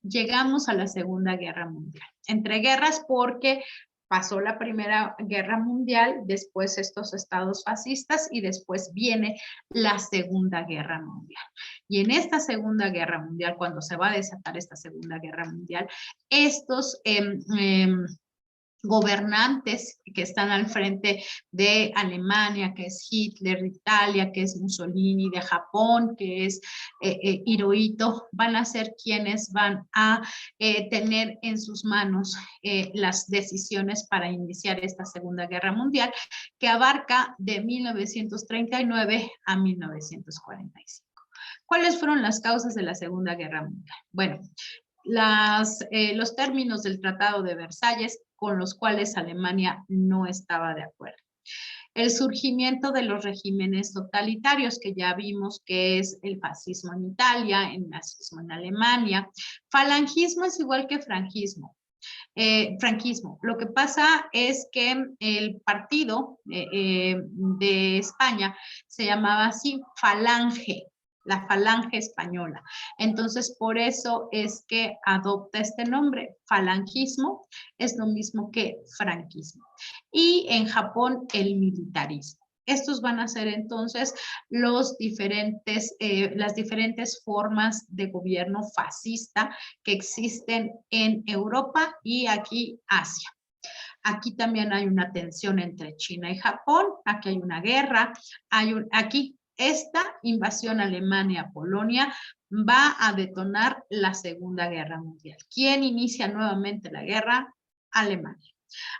Llegamos a la Segunda Guerra Mundial. Entreguerras porque pasó la Primera Guerra Mundial, después estos estados fascistas y después viene la Segunda Guerra Mundial. Y en esta Segunda Guerra Mundial, cuando se va a desatar esta Segunda Guerra Mundial, estos gobernantes que están al frente de Alemania, que es Hitler, de Italia, que es Mussolini, de Japón, que es Hirohito, van a ser quienes van a tener en sus manos las decisiones para iniciar esta Segunda Guerra Mundial, que abarca de 1939 a 1945. ¿Cuáles fueron las causas de la Segunda Guerra Mundial? Bueno, los términos del Tratado de Versalles con los cuales Alemania no estaba de acuerdo. El surgimiento de los regímenes totalitarios, que ya vimos que es el fascismo en Italia, el nazismo en Alemania. Falangismo es igual que franquismo. Lo que pasa es que el partido de España se llamaba así Falange, la Falange Española. Entonces, por eso es que adopta este nombre. Falangismo es lo mismo que franquismo. Y en Japón, el militarismo. Estos van a ser entonces las diferentes formas de gobierno fascista que existen en Europa y aquí Asia. Aquí también hay una tensión entre China y Japón, aquí hay una guerra, aquí esta invasión Alemania a Polonia va a detonar la Segunda Guerra Mundial. ¿Quién inicia nuevamente la guerra? Alemania.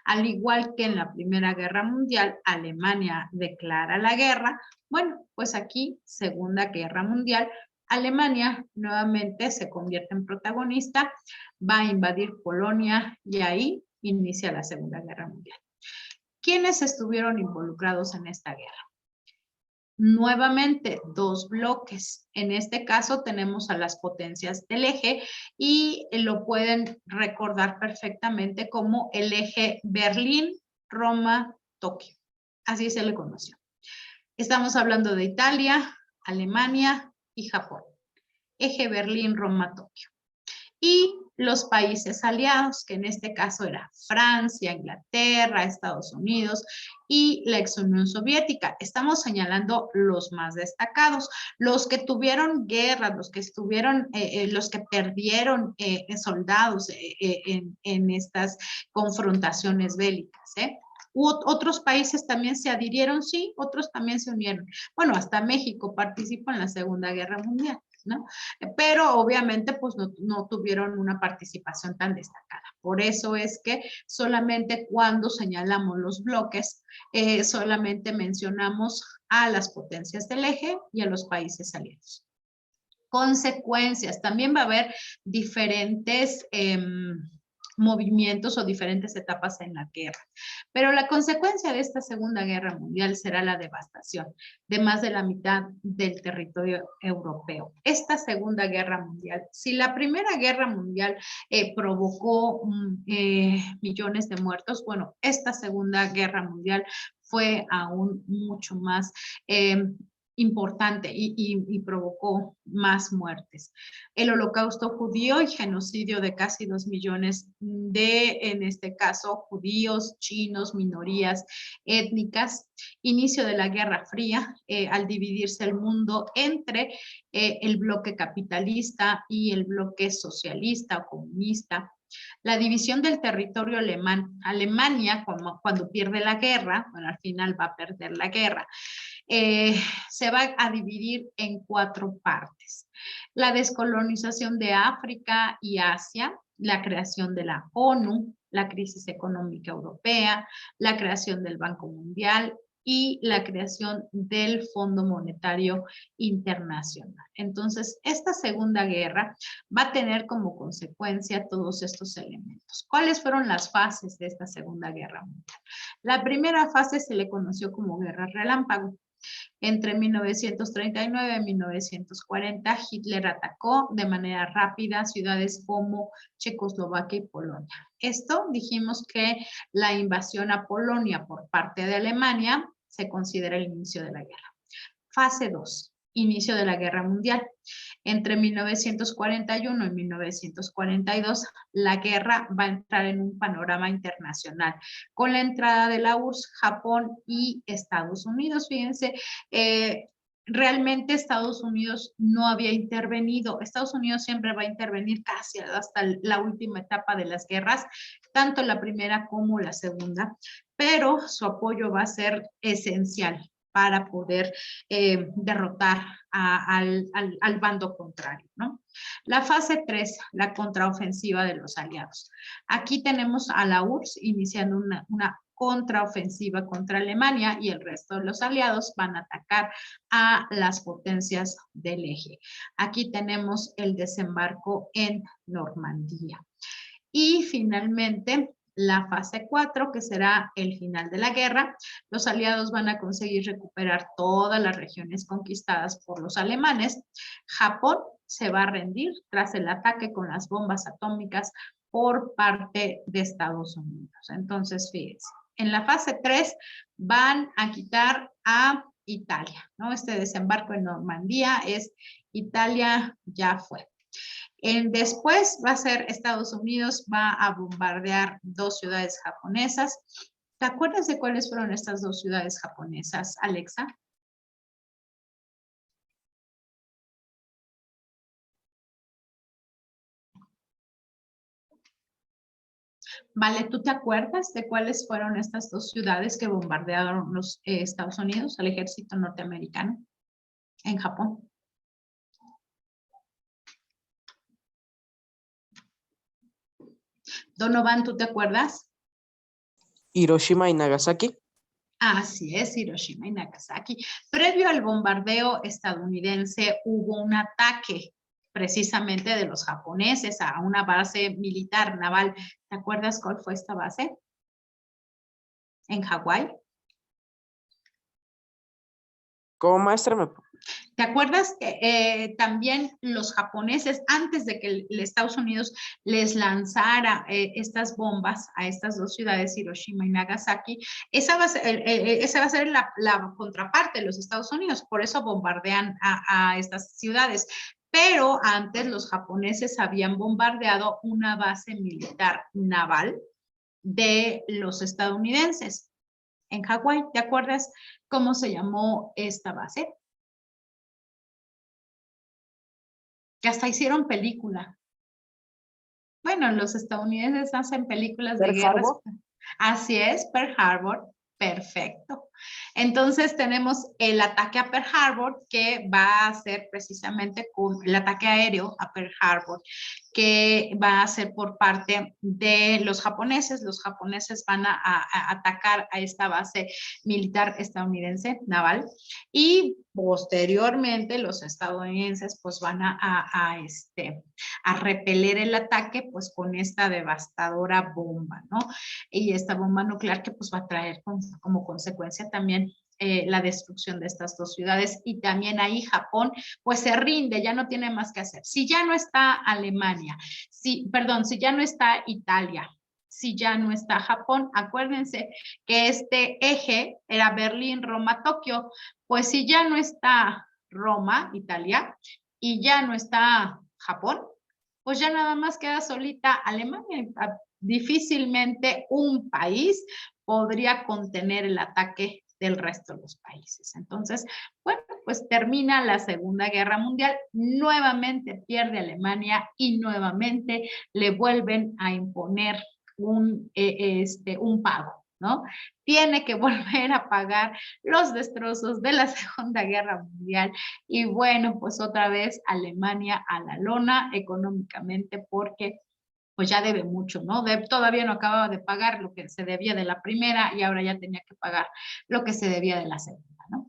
Al igual que en la Primera Guerra Mundial, Alemania declara la guerra. Bueno, pues aquí, Segunda Guerra Mundial, Alemania nuevamente se convierte en protagonista, va a invadir Polonia y ahí inicia la Segunda Guerra Mundial. ¿Quiénes estuvieron involucrados en esta guerra? Nuevamente, dos bloques. En este caso tenemos a las potencias del eje y lo pueden recordar perfectamente como el eje Berlín, Roma, Tokio. Así se le conoció. Estamos hablando de Italia, Alemania y Japón. Eje Berlín, Roma, Tokio. Y los países aliados, que en este caso era Francia, Inglaterra, Estados Unidos y la ex Unión Soviética. Estamos señalando los más destacados, los que tuvieron guerras, los que perdieron soldados en estas confrontaciones bélicas. Otros países también se adhirieron, sí, otros también se unieron. Bueno, hasta México participó en la Segunda Guerra Mundial, ¿no? Pero obviamente pues no tuvieron una participación tan destacada. Por eso es que solamente cuando señalamos los bloques, solamente mencionamos a las potencias del eje y a los países aliados. Consecuencias, también va a haber diferentes movimientos o diferentes etapas en la guerra. Pero la consecuencia de esta Segunda Guerra Mundial será la devastación de más de la mitad del territorio europeo. Esta Segunda Guerra Mundial, si la Primera Guerra Mundial provocó millones de muertos, bueno, esta Segunda Guerra Mundial fue aún mucho más importante y provocó más muertes. El holocausto judío y genocidio de casi 2 millones de, en este caso, judíos, chinos, minorías étnicas. Inicio de la Guerra Fría, al dividirse el mundo entre el bloque capitalista y el bloque socialista o comunista. La división del territorio alemán. Alemania, cuando pierde la guerra, bueno, al final va a perder la guerra, se va a dividir en 4 partes. La descolonización de África y Asia, la creación de la ONU, la crisis económica europea, la creación del Banco Mundial, y la creación del Fondo Monetario Internacional. Entonces, esta Segunda Guerra va a tener como consecuencia todos estos elementos. ¿Cuáles fueron las fases de esta Segunda Guerra Mundial? La primera fase se le conoció como Guerra Relámpago. Entre 1939 y 1940, Hitler atacó de manera rápida ciudades como Checoslovaquia y Polonia. Esto dijimos que la invasión a Polonia por parte de Alemania se considera el inicio de la guerra. Fase 2, inicio de la Guerra Mundial. Entre 1941 y 1942, la guerra va a entrar en un panorama internacional con la entrada de la URSS, Japón y Estados Unidos. Fíjense, realmente Estados Unidos no había intervenido. Estados Unidos siempre va a intervenir casi hasta la última etapa de las guerras, tanto la primera como la segunda, pero su apoyo va a ser esencial para poder derrotar al bando contrario, ¿no? La fase 3, la contraofensiva de los aliados. Aquí tenemos a la URSS iniciando una contraofensiva contra Alemania y el resto de los aliados van a atacar a las potencias del eje. Aquí tenemos el desembarco en Normandía. Y finalmente, la fase 4, que será el final de la guerra, los aliados van a conseguir recuperar todas las regiones conquistadas por los alemanes. Japón se va a rendir tras el ataque con las bombas atómicas por parte de Estados Unidos. Entonces, fíjense, en la fase 3 van a quitar a Italia, ¿no? Este desembarco en Normandía es Italia ya fue. Después va a ser Estados Unidos, va a bombardear 2 ciudades japonesas. ¿Te acuerdas de cuáles fueron estas 2 ciudades japonesas, Alexa? Vale, ¿tú te acuerdas de cuáles fueron estas 2 ciudades que bombardearon los Estados Unidos, al ejército norteamericano en Japón? Donovan, ¿tú te acuerdas? Hiroshima y Nagasaki. Así es, Hiroshima y Nagasaki. Previo al bombardeo estadounidense hubo un ataque precisamente de los japoneses a una base militar naval. ¿Te acuerdas cuál fue esta base? En Hawái. ¿Cómo, maestra? ¿Te acuerdas que también los japoneses, antes de que el Estados Unidos les lanzara estas bombas a estas 2 ciudades, Hiroshima y Nagasaki, esa va a ser la contraparte de los Estados Unidos, por eso bombardean a estas ciudades. Pero antes los japoneses habían bombardeado una base militar naval de los estadounidenses en Hawái. ¿Te acuerdas cómo se llamó esta base? Que hasta hicieron película. Bueno, los estadounidenses hacen películas de guerras. Así es, Pearl Harbor. Perfecto. Entonces tenemos el ataque a Pearl Harbor, que va a ser precisamente con el ataque aéreo a Pearl Harbor, que va a ser por parte de los japoneses. Los japoneses van a atacar a esta base militar estadounidense naval y posteriormente los estadounidenses pues van a repeler el ataque pues con esta devastadora bomba, ¿no? Y esta bomba nuclear que pues va a traer como consecuencia también la destrucción de estas 2 ciudades, y también ahí Japón pues se rinde, ya no tiene más que hacer. Si ya no está Alemania, si ya no está Italia, si ya no está Japón, acuérdense que este eje era Berlín, Roma, Tokio, pues si ya no está Roma, Italia, y ya no está Japón, pues ya nada más queda solita Alemania. Difícilmente un país podría contener el ataque del resto de los países. Entonces, bueno, pues termina la Segunda Guerra Mundial, nuevamente pierde Alemania y nuevamente le vuelven a imponer un pago, ¿no? Tiene que volver a pagar los destrozos de la Segunda Guerra Mundial y bueno, pues otra vez Alemania a la lona económicamente porque pues ya debe mucho, ¿no? Todavía no acababa de pagar lo que se debía de la primera y ahora ya tenía que pagar lo que se debía de la segunda, ¿no?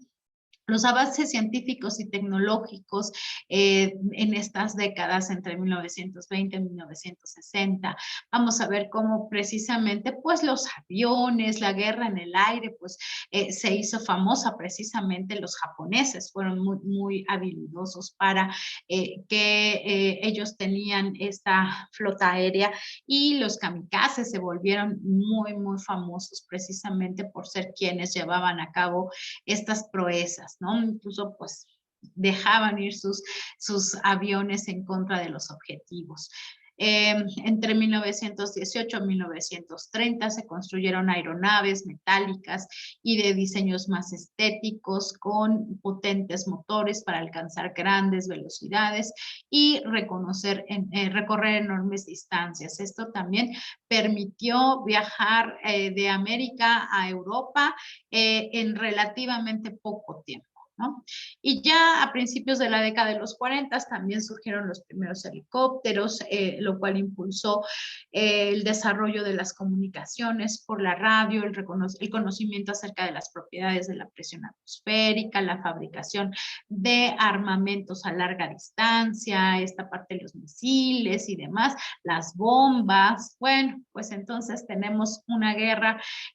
Los avances científicos y tecnológicos en estas décadas entre 1920 y 1960. Vamos a ver cómo precisamente pues los aviones, la guerra en el aire, pues se hizo famosa precisamente. Los japoneses fueron muy habilidosos para que ellos tenían esta flota aérea y los kamikazes se volvieron muy famosos precisamente por ser quienes llevaban a cabo estas proezas, ¿no? Incluso pues dejaban ir sus aviones en contra de los objetivos. Entre 1918 y 1930 se construyeron aeronaves metálicas y de diseños más estéticos con potentes motores para alcanzar grandes velocidades y recorrer enormes distancias. Esto también permitió viajar de América a Europa en relativamente poco tiempo, ¿no? Y ya a principios de la década de los 40 también surgieron los primeros helicópteros, lo cual impulsó el desarrollo de las comunicaciones por la radio, el conocimiento acerca de las propiedades de la presión atmosférica, la fabricación de armamentos a larga distancia, esta parte de los misiles y demás, las bombas. Bueno, pues entonces tenemos una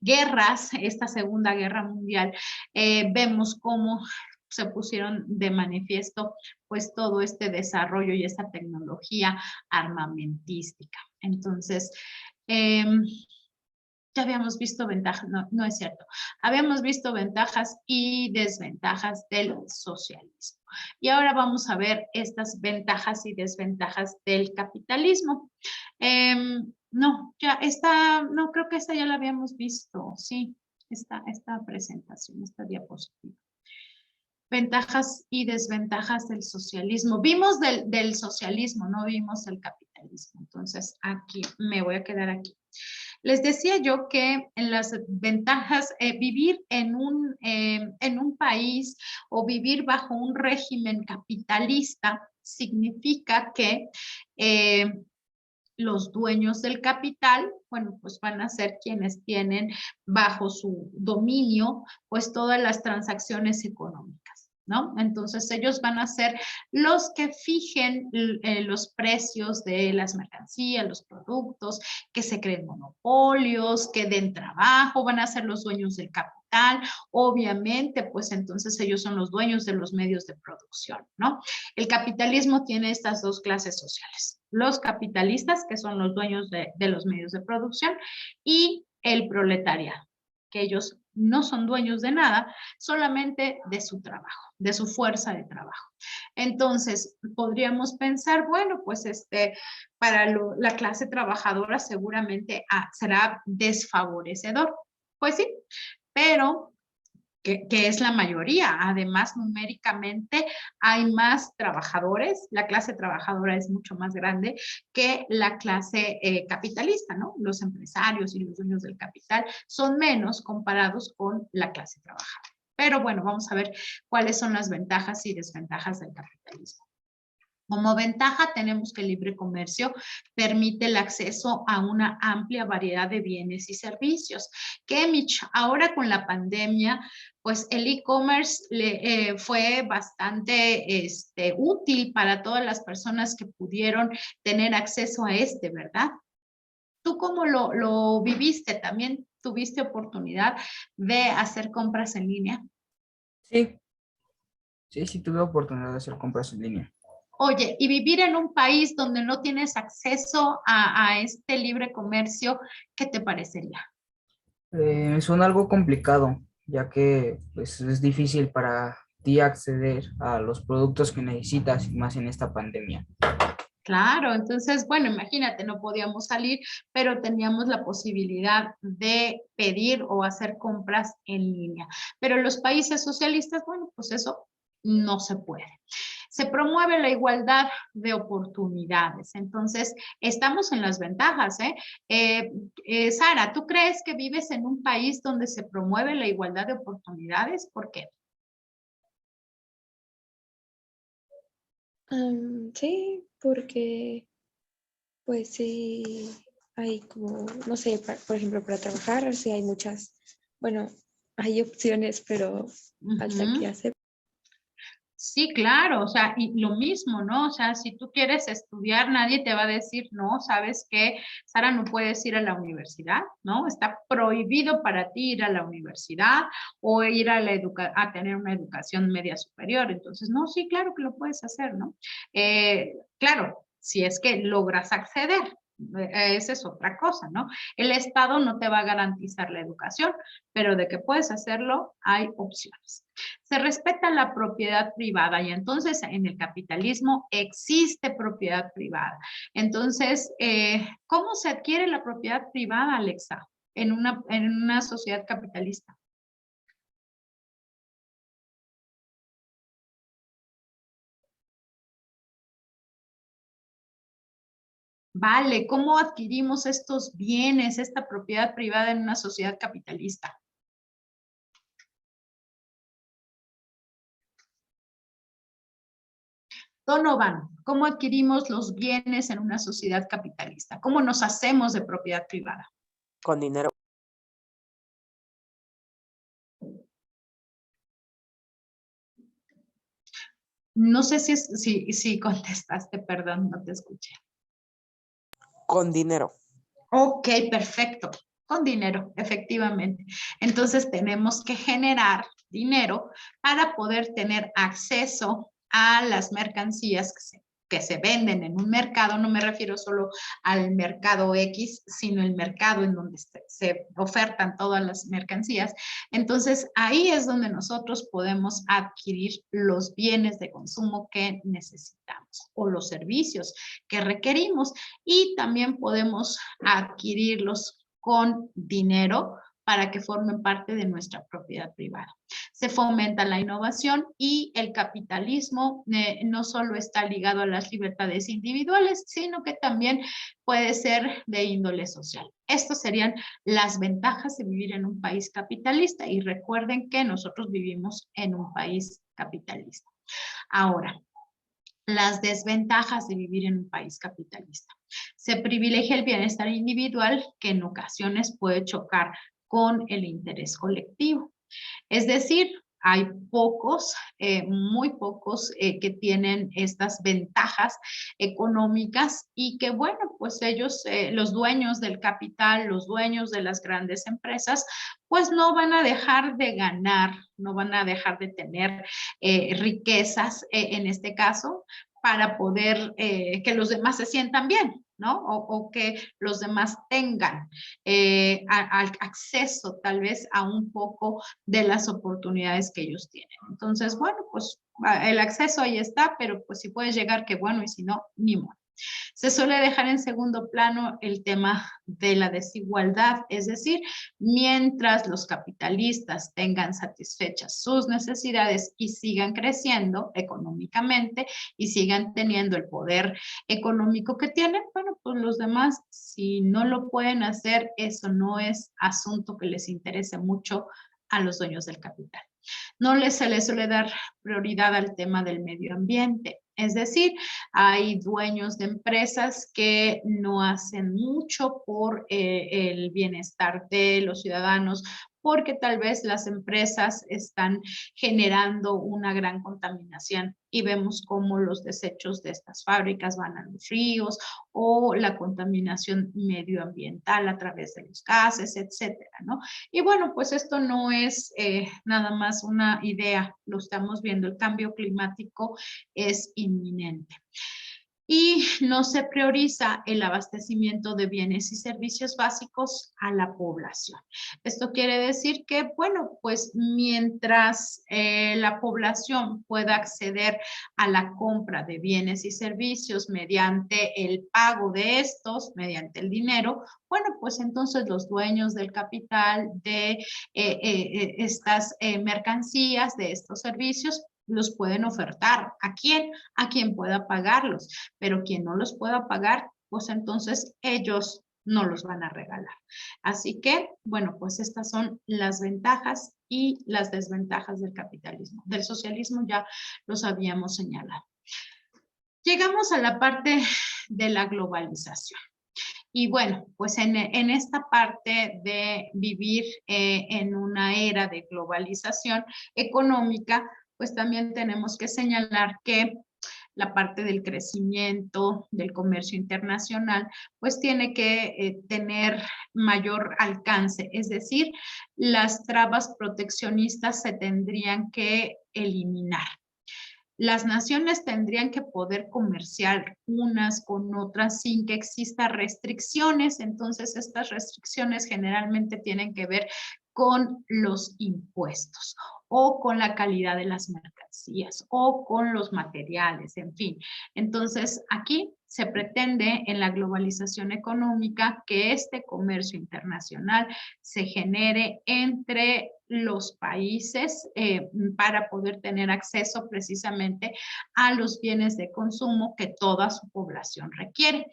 guerras, esta Segunda Guerra Mundial, vemos cómo se pusieron de manifiesto pues todo este desarrollo y esta tecnología armamentística. Entonces, ya habíamos visto ventajas, no es cierto, habíamos visto ventajas y desventajas del socialismo. Y ahora vamos a ver estas ventajas y desventajas del capitalismo. No, no, creo que esta ya la habíamos visto, sí, esta presentación, esta diapositiva. Ventajas y desventajas del socialismo. Vimos del socialismo, no vimos el capitalismo. Entonces, aquí me voy a quedar aquí. Les decía yo que en las ventajas, vivir en un país o vivir bajo un régimen capitalista significa que los dueños del capital, bueno, pues van a ser quienes tienen bajo su dominio, pues todas las transacciones económicas, ¿no? Entonces ellos van a ser los que fijen los precios de las mercancías, los productos, que se creen monopolios, que den trabajo, van a ser los dueños del capital. Obviamente, pues entonces ellos son los dueños de los medios de producción, ¿no? El capitalismo tiene estas dos clases sociales. Los capitalistas, que son los dueños de los medios de producción, y el proletariado, que ellos no son dueños de nada, solamente de su trabajo, de su fuerza de trabajo. Entonces, podríamos pensar, bueno, pues para la clase trabajadora seguramente será desfavorecedor. Pues sí, pero que es la mayoría. Además, numéricamente hay más trabajadores, la clase trabajadora es mucho más grande que la clase capitalista, ¿no? Los empresarios y los dueños del capital son menos comparados con la clase trabajadora. Pero bueno, vamos a ver cuáles son las ventajas y desventajas del capitalismo. Como ventaja tenemos que el libre comercio permite el acceso a una amplia variedad de bienes y servicios. Que Mitch, ahora con la pandemia, pues el e-commerce fue bastante útil para todas las personas que pudieron tener acceso a ¿verdad? ¿Tú cómo lo viviste? ¿También tuviste oportunidad de hacer compras en línea? Sí, sí tuve oportunidad de hacer compras en línea. Oye, y vivir en un país donde no tienes acceso a este libre comercio, ¿qué te parecería? Son algo complicado, ya que pues, es difícil para ti acceder a los productos que necesitas, y más en esta pandemia. Claro, entonces, bueno, imagínate, no podíamos salir, pero teníamos la posibilidad de pedir o hacer compras en línea. Pero en los países socialistas, bueno, pues eso no se puede. Se promueve la igualdad de oportunidades. Entonces, estamos en las ventajas, ¿eh? Sara, ¿tú crees que vives en un país donde se promueve la igualdad de oportunidades? ¿Por qué? Sí, porque Pues sí, hay como, no sé, por ejemplo, para trabajar, sí hay muchas, bueno, hay opciones, pero falta Ujú. que acepten. Sí, claro, o sea, y lo mismo, ¿no? O sea, si tú quieres estudiar, nadie te va a decir, no, ¿sabes qué? Sara, no puedes ir a la universidad, ¿no? Está prohibido para ti ir a la universidad o ir a a tener una educación media superior. Entonces, no, sí, claro que lo puedes hacer, ¿no? Claro, si es que logras acceder. Esa es otra cosa, ¿no? El Estado no te va a garantizar la educación, pero de que puedes hacerlo, hay opciones. Se respeta la propiedad privada y entonces en el capitalismo existe propiedad privada. Entonces, ¿cómo se adquiere la propiedad privada, Alexa, en una sociedad capitalista? Vale, ¿cómo adquirimos estos bienes, esta propiedad privada en una sociedad capitalista? Donovan, ¿cómo adquirimos los bienes en una sociedad capitalista? ¿Cómo nos hacemos de propiedad privada? Con dinero. No sé si contestaste, perdón, no te escuché. Con dinero. Ok, perfecto. Con dinero, efectivamente. Entonces tenemos que generar dinero para poder tener acceso a las mercancías que se venden en un mercado. No me refiero solo al mercado X, sino el mercado en donde se ofertan todas las mercancías. Entonces ahí es donde nosotros podemos adquirir los bienes de consumo que necesitamos o los servicios que requerimos, y también podemos adquirirlos con dinero para que formen parte de nuestra propiedad privada. Se fomenta la innovación y el capitalismo no solo está ligado a las libertades individuales, sino que también puede ser de índole social. Estas serían las ventajas de vivir en un país capitalista, y recuerden que nosotros vivimos en un país capitalista. Ahora, las desventajas de vivir en un país capitalista. Se privilegia el bienestar individual, que en ocasiones puede chocar con el interés colectivo. Es decir, hay pocos, muy pocos que tienen estas ventajas económicas, y que bueno, pues ellos, los dueños del capital, los dueños de las grandes empresas, pues no van a dejar de ganar, no van a dejar de tener riquezas en este caso, para poder que los demás se sientan bien, ¿no? O que los demás tengan acceso tal vez a un poco de las oportunidades que ellos tienen. Entonces, bueno, pues el acceso ahí está, pero pues si puedes llegar, qué bueno, y si no, ni modo. Se suele dejar en segundo plano el tema de la desigualdad, es decir, mientras los capitalistas tengan satisfechas sus necesidades y sigan creciendo económicamente y sigan teniendo el poder económico que tienen, bueno, pues los demás, si no lo pueden hacer, eso no es asunto que les interese mucho a los dueños del capital. No se les suele dar prioridad al tema del medio ambiente. Es decir, hay dueños de empresas que no hacen mucho por el bienestar de los ciudadanos, porque tal vez las empresas están generando una gran contaminación, y vemos cómo los desechos de estas fábricas van a los ríos, o la contaminación medioambiental a través de los gases, etcétera, ¿no? Y bueno, pues esto no es nada más una idea, lo estamos viendo, el cambio climático es inminente. Y no se prioriza el abastecimiento de bienes y servicios básicos a la población. Esto quiere decir que, bueno, pues mientras la población pueda acceder a la compra de bienes y servicios mediante el pago de estos, mediante el dinero, bueno, pues entonces los dueños del capital de estas mercancías, de estos servicios, los pueden ofertar. ¿A quién? A quien pueda pagarlos, pero quien no los pueda pagar, pues entonces ellos no los van a regalar. Así que, bueno, pues estas son las ventajas y las desventajas del capitalismo. Del socialismo ya los habíamos señalado. Llegamos a la parte de la globalización. Y bueno, pues en esta parte de vivir en una era de globalización económica, pues también tenemos que señalar que la parte del crecimiento del comercio internacional, pues tiene que tener mayor alcance, es decir, las trabas proteccionistas se tendrían que eliminar. Las naciones tendrían que poder comerciar unas con otras sin que existan restricciones, entonces estas restricciones generalmente tienen que ver con los impuestos o con la calidad de las mercancías o con los materiales, en fin. Entonces, aquí se pretende en la globalización económica que este comercio internacional se genere entre los países para poder tener acceso precisamente a los bienes de consumo que toda su población requiere.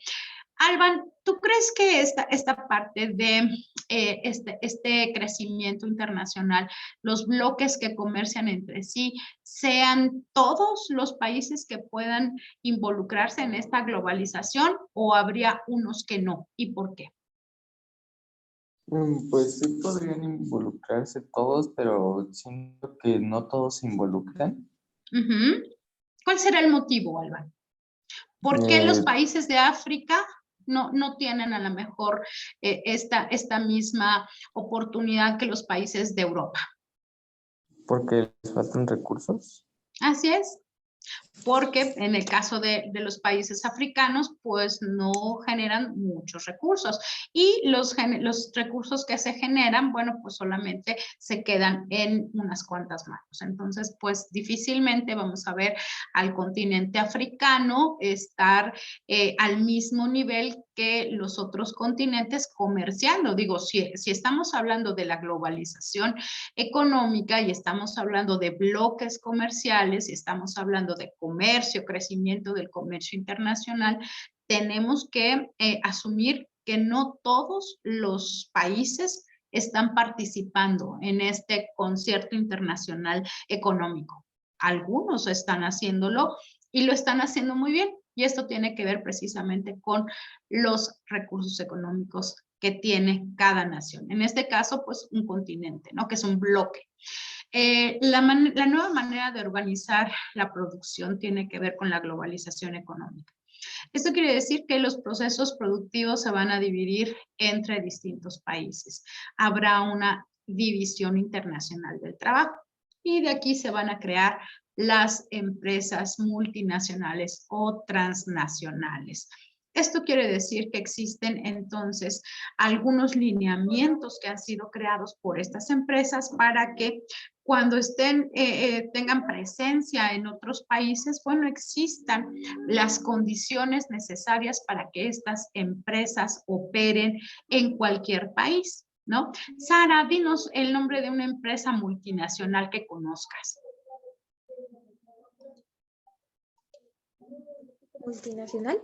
Alban, ¿tú crees que esta parte de este crecimiento internacional, los bloques que comercian entre sí, sean todos los países que puedan involucrarse en esta globalización o habría unos que no? ¿Y por qué? Pues sí podrían involucrarse todos, pero siento que no todos se involucran. ¿Cuál será el motivo, Alban? ¿Por qué los países de África no tienen a lo mejor esta misma oportunidad que los países de Europa? Porque les faltan recursos. Así es. Porque en el caso de los países africanos, pues no generan muchos recursos. Y los recursos que se generan, bueno, pues solamente se quedan en unas cuantas manos. Entonces, pues difícilmente vamos a ver al continente africano estar al mismo nivel que los otros continentes comerciando. Digo, si estamos hablando de la globalización económica y estamos hablando de bloques comerciales y estamos hablando de comercio, crecimiento del comercio internacional, tenemos que asumir que no todos los países están participando en este concierto internacional económico. Algunos están haciéndolo y lo están haciendo muy bien. Y esto tiene que ver precisamente con los recursos económicos que tiene cada nación. En este caso, pues un continente, ¿no? Que es un bloque. La nueva manera de organizar la producción tiene que ver con la globalización económica. Esto quiere decir que los procesos productivos se van a dividir entre distintos países. Habrá una división internacional del trabajo y de aquí se van a crear las empresas multinacionales o transnacionales. Esto quiere decir que existen entonces algunos lineamientos que han sido creados por estas empresas para que cuando tengan presencia en otros países, bueno, existan las condiciones necesarias para que estas empresas operen en cualquier país, ¿no? Sara, dinos el nombre de una empresa multinacional que conozcas. ¿Multinacional?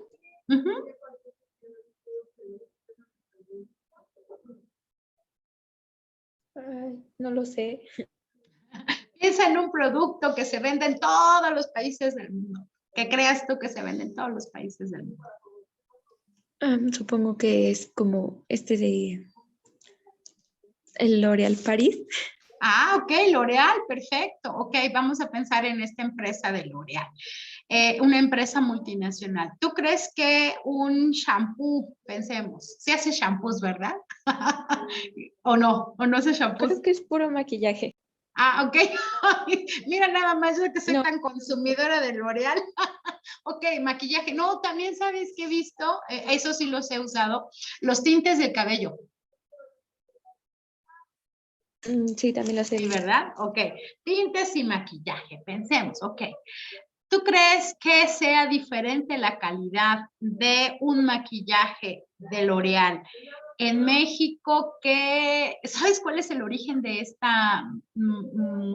Ay, no lo sé. Piensa en un producto que se vende en todos los países del mundo. ¿Qué creas tú que se vende en todos los países del mundo? Supongo que es como de el L'Oréal París. Ah, ok, L'Oréal, perfecto. Ok, vamos a pensar en esta empresa de L'Oréal. Una empresa multinacional. ¿Tú crees que un shampoo, pensemos, se hace shampoos, ¿verdad? ¿O no? ¿O no hace shampoos? Creo que es puro maquillaje. Ah, ok. Mira nada más, yo que soy No. tan consumidora de L'Oréal. Ok, maquillaje. No, también sabes que he visto, eso sí los he usado, los tintes del cabello. Sí, también lo sé. Sí, ¿verdad? Ok. Tintes y maquillaje. Pensemos, ok. ¿Tú crees que sea diferente la calidad de un maquillaje de L'Oréal en México? ¿Sabes cuál es el origen de esta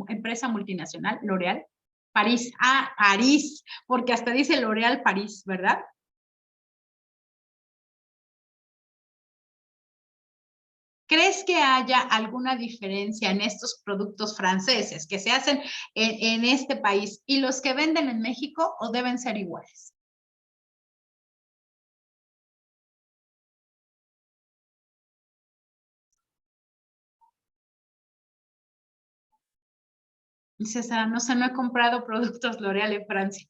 empresa multinacional, L'Oréal? París. Ah, París, porque hasta dice L'Oréal París, ¿verdad? ¿Crees que haya alguna diferencia en estos productos franceses que se hacen en este país y los que venden en México o deben ser iguales? Dice Sara, no sé, no he comprado productos L'Oréal en Francia.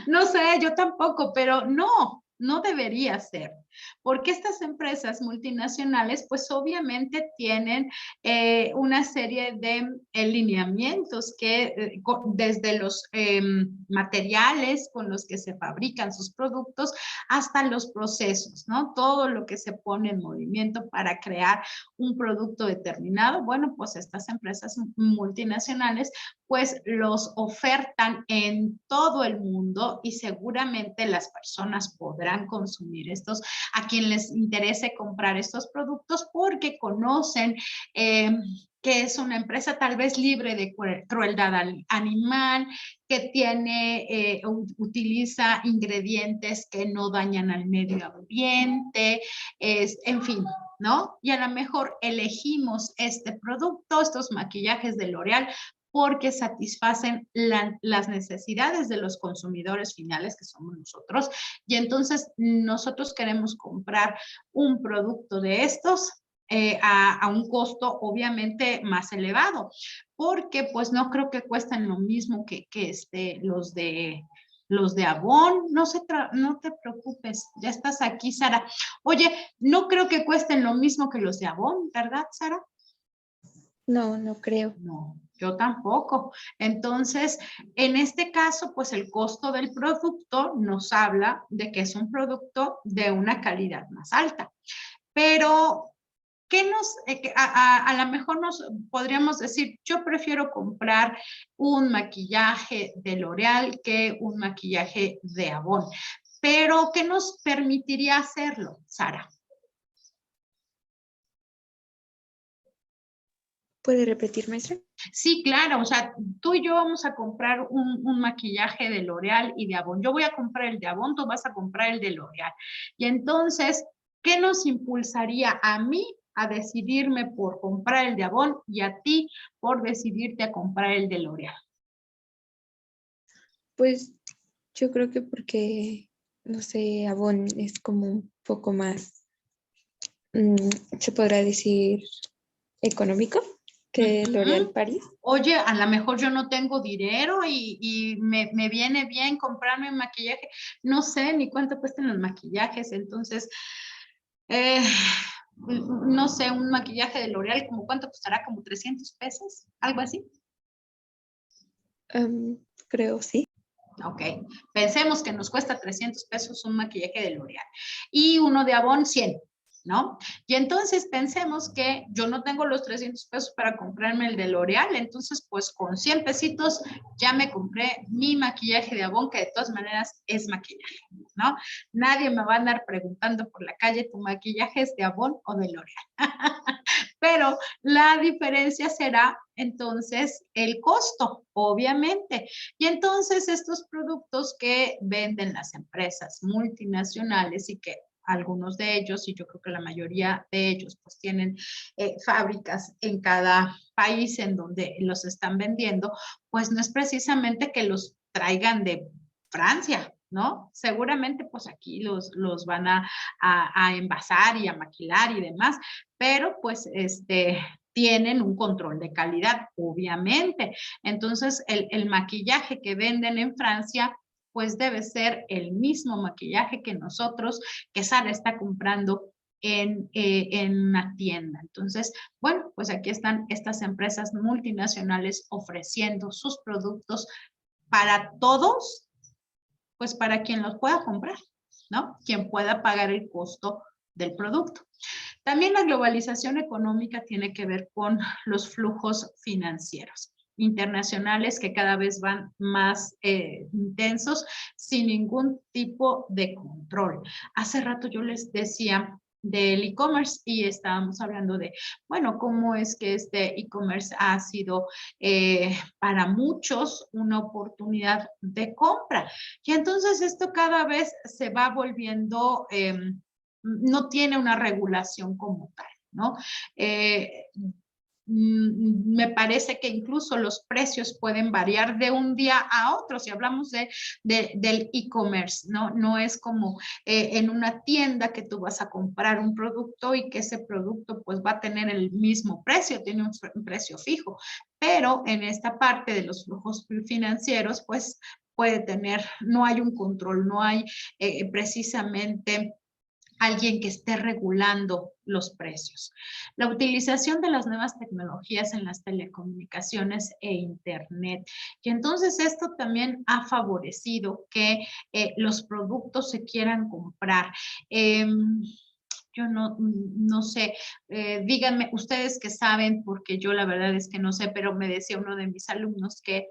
No sé, yo tampoco, pero no debería ser, porque estas empresas multinacionales, pues obviamente tienen una serie de lineamientos que desde los materiales con los que se fabrican sus productos hasta los procesos, ¿no? Todo lo que se pone en movimiento para crear un producto determinado, bueno, pues estas empresas multinacionales pues los ofertan en todo el mundo y seguramente las personas podrán consumir estos, a quien les interese comprar estos productos porque conocen que es una empresa tal vez libre de crueldad animal, que tiene, utiliza ingredientes que no dañan al medio ambiente, en fin, ¿no? Y a lo mejor elegimos este producto, estos maquillajes de L'Oréal, porque satisfacen las necesidades de los consumidores finales, que somos nosotros, y entonces nosotros queremos comprar un producto de estos a un costo obviamente más elevado, porque pues no creo que cuesten lo mismo que los de Avon. No te preocupes, ya estás aquí, Sara. Oye, no creo que cuesten lo mismo que los de Avon, ¿verdad, Sara? No, no creo. No, yo tampoco. Entonces, en este caso, pues el costo del producto nos habla de que es un producto de una calidad más alta. Pero, ¿qué a lo mejor nos podríamos decir, yo prefiero comprar un maquillaje de L'Oréal que un maquillaje de Avon? Pero, ¿qué nos permitiría hacerlo, Sara? ¿Puede repetir, maestra? Sí, claro, o sea, tú y yo vamos a comprar un maquillaje de L'Oréal y de Avon. Yo voy a comprar el de Avon, tú vas a comprar el de L'Oréal. Y entonces, ¿qué nos impulsaría a mí a decidirme por comprar el de Avon y a ti por decidirte a comprar el de L'Oréal? Pues yo creo que porque, no sé, Avon es como un poco más, se podrá decir, económico que L'Oréal Paris. Oye, a lo mejor yo no tengo dinero y me viene bien comprarme un maquillaje. No sé ni cuánto cuestan los maquillajes, entonces, no sé, un maquillaje de L'Oréal, ¿como cuánto costará? ¿Como 300 pesos? ¿Algo así? Creo, sí. Ok, pensemos que nos cuesta 300 pesos un maquillaje de L'Oréal y uno de Avon 100, ¿no? Y entonces pensemos que yo no tengo los 300 pesos para comprarme el de L'Oréal, entonces pues con 100 pesitos ya me compré mi maquillaje de Avon, que de todas maneras es maquillaje, ¿no? Nadie me va a andar preguntando por la calle, ¿tu maquillaje es de Avon o de L'Oréal? Pero la diferencia será entonces el costo, obviamente. Y entonces estos productos que venden las empresas multinacionales y que algunos de ellos, y yo creo que la mayoría de ellos, pues tienen fábricas en cada país en donde los están vendiendo, pues no es precisamente que los traigan de Francia, ¿no? Seguramente pues aquí los van a envasar y a maquilar y demás, pero pues tienen un control de calidad, obviamente. Entonces, el maquillaje que venden en Francia, pues debe ser el mismo maquillaje que nosotros, que Sara está comprando en una tienda. Entonces, bueno, pues aquí están estas empresas multinacionales ofreciendo sus productos para todos, pues para quien los pueda comprar, ¿no? Quien pueda pagar el costo del producto. También la globalización económica tiene que ver con los flujos financieros internacionales que cada vez van más intensos sin ningún tipo de control. Hace rato yo les decía del e-commerce y estábamos hablando de, bueno, cómo es que este e-commerce ha sido para muchos una oportunidad de compra. Y entonces esto cada vez se va volviendo no tiene una regulación como tal, ¿no? me parece que incluso los precios pueden variar de un día a otro. Si hablamos del e-commerce, no es como en una tienda que tú vas a comprar un producto y que ese producto pues va a tener el mismo precio, tiene un precio fijo. Pero en esta parte de los flujos financieros, pues puede tener, no hay un control, no hay precisamente alguien que esté regulando los precios. La utilización de las nuevas tecnologías en las telecomunicaciones e Internet. Y entonces esto también ha favorecido que los productos se quieran comprar. Yo no sé, díganme ustedes que saben, porque yo la verdad es que no sé, pero me decía uno de mis alumnos que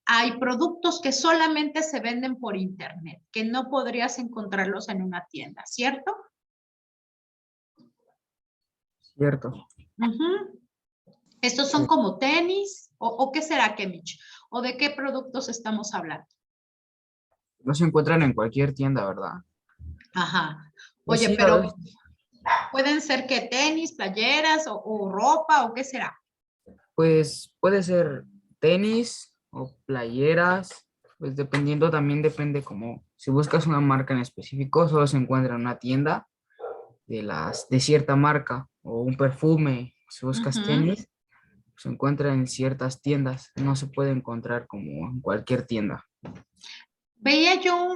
hay productos que solamente se venden por internet, que no podrías encontrarlos en una tienda, ¿cierto? Cierto. Estos son como tenis, o ¿qué será, Kemich? ¿O de qué productos estamos hablando? No se encuentran en cualquier tienda, ¿verdad? Ajá. Pues Oye, sí, pero pueden ser que tenis, playeras o ropa, o qué será. pues puede ser tenis o playeras, pues dependiendo también depende como, si buscas una marca en específico, solo se encuentra en una tienda de cierta marca o un perfume. Si buscas tenis, se encuentra en ciertas tiendas, no se puede encontrar como en cualquier tienda. Veía yo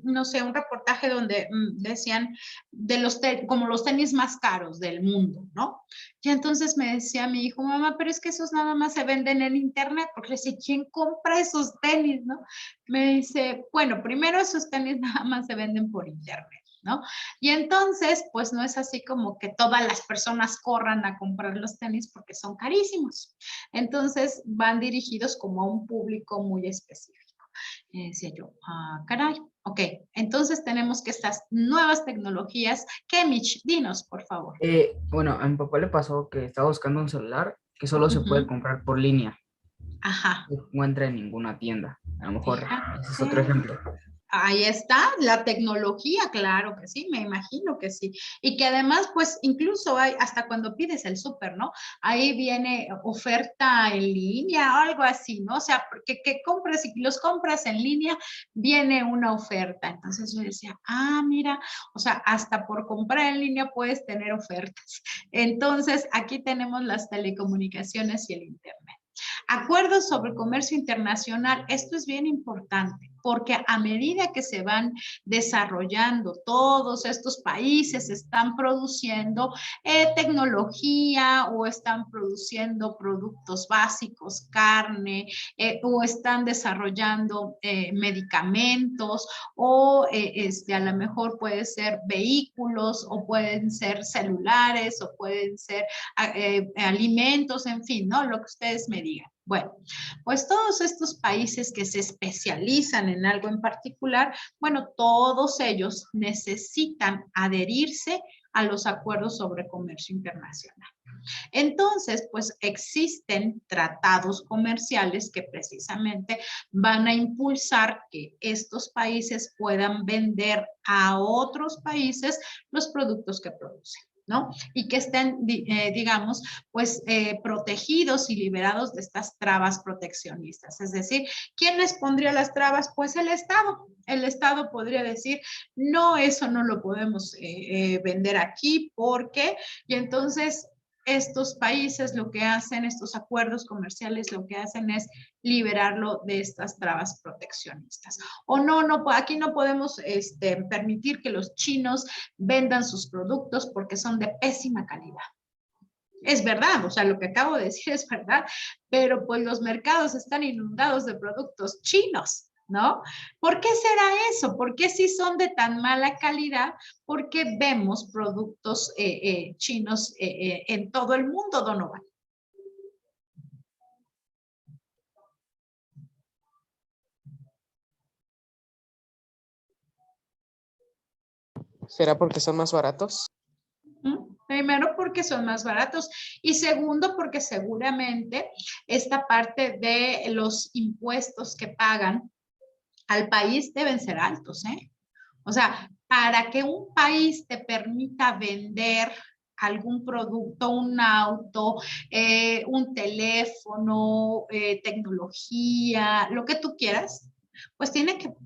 no sé, un reportaje donde decían de como los tenis más caros del mundo, ¿no? Y entonces me decía mi hijo, mamá, pero es que esos nada más se venden en internet, porque le decía, ¿quién compra esos tenis, no? Me dice, bueno, primero esos tenis nada más se venden por internet, ¿no? Y entonces, pues no es así como que todas las personas corran a comprar los tenis porque son carísimos. Entonces van dirigidos como a un público muy específico. Decía yo, caray, ok, entonces tenemos que estas nuevas tecnologías. Kemich, dinos, por favor. Bueno, a mi papá le pasó que estaba buscando un celular que solo se puede comprar por línea, Ajá. no se encuentra en ninguna tienda. A lo mejor ese es otro Fíjate. ejemplo. Ahí está, la tecnología, claro que sí, me imagino que sí. Y que además, pues incluso hay, hasta cuando pides el súper, ¿no? Ahí viene oferta en línea o algo así, ¿no? O sea, porque que compras y los compras en línea, viene una oferta. Entonces yo decía, mira, o sea, hasta por comprar en línea puedes tener ofertas. Entonces, aquí tenemos las telecomunicaciones y el Internet. Acuerdos sobre comercio internacional, esto es bien importante porque a medida que se van desarrollando todos estos países, están produciendo tecnología o están produciendo productos básicos, carne, o están desarrollando medicamentos o a lo mejor puede ser vehículos o pueden ser celulares o pueden ser alimentos, en fin, ¿no? Lo que ustedes me digan. Bueno, pues todos estos países que se especializan en algo en particular, bueno, todos ellos necesitan adherirse a los acuerdos sobre comercio internacional. Entonces, pues existen tratados comerciales que precisamente van a impulsar que estos países puedan vender a otros países los productos que producen, ¿no? Y que estén, digamos, pues protegidos y liberados de estas trabas proteccionistas. Es decir, ¿quién les pondría las trabas? Pues el Estado. El Estado podría decir, no, eso no lo podemos vender aquí porque, y entonces estos países lo que hacen, estos acuerdos comerciales lo que hacen es liberarlo de estas trabas proteccionistas. O no, aquí no podemos permitir que los chinos vendan sus productos porque son de pésima calidad. Es verdad, o sea, lo que acabo de decir es verdad, pero pues los mercados están inundados de productos chinos, ¿no? ¿Por qué será eso? ¿Por qué si son de tan mala calidad? Porque vemos productos chinos en todo el mundo, Donovan. ¿Será porque son más baratos? Primero porque son más baratos y segundo porque seguramente esta parte de los impuestos que pagan al país deben ser altos, ¿eh? O sea, para que un país te permita vender algún producto, un auto, un teléfono, tecnología, lo que tú quieras, pues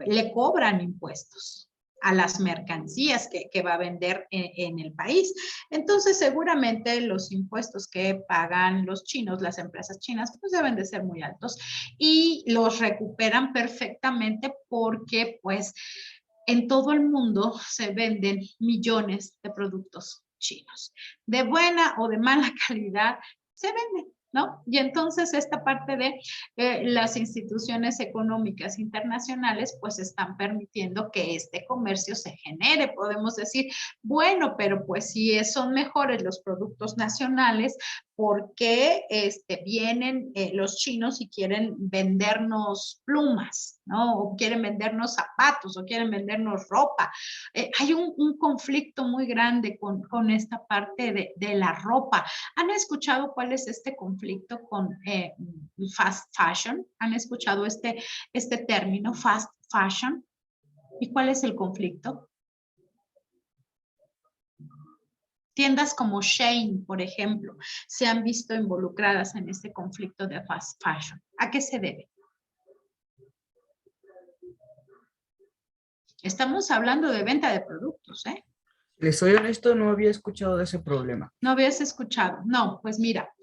le cobran impuestos a las mercancías que va a vender en el país. Entonces, seguramente los impuestos que pagan los chinos, las empresas chinas, pues deben de ser muy altos y los recuperan perfectamente porque, pues, en todo el mundo se venden millones de productos chinos. De buena o de mala calidad, se venden, ¿no? Y entonces esta parte de las instituciones económicas internacionales pues están permitiendo que este comercio se genere. Podemos decir, bueno, pero pues si son mejores los productos nacionales, ¿por qué vienen los chinos y quieren vendernos plumas, ¿no? O quieren vendernos zapatos, o quieren vendernos ropa? Hay un conflicto muy grande con esta parte de la ropa. ¿Han escuchado cuál es este conflicto con fast fashion? ¿Han escuchado este término, fast fashion? ¿Y cuál es el conflicto? Tiendas como Shein, por ejemplo, se han visto involucradas en este conflicto de fast fashion. ¿A qué se debe? Estamos hablando de venta de productos, ¿eh? Les soy honesto, no había escuchado de ese problema. ¿No habías escuchado? No, pues mira,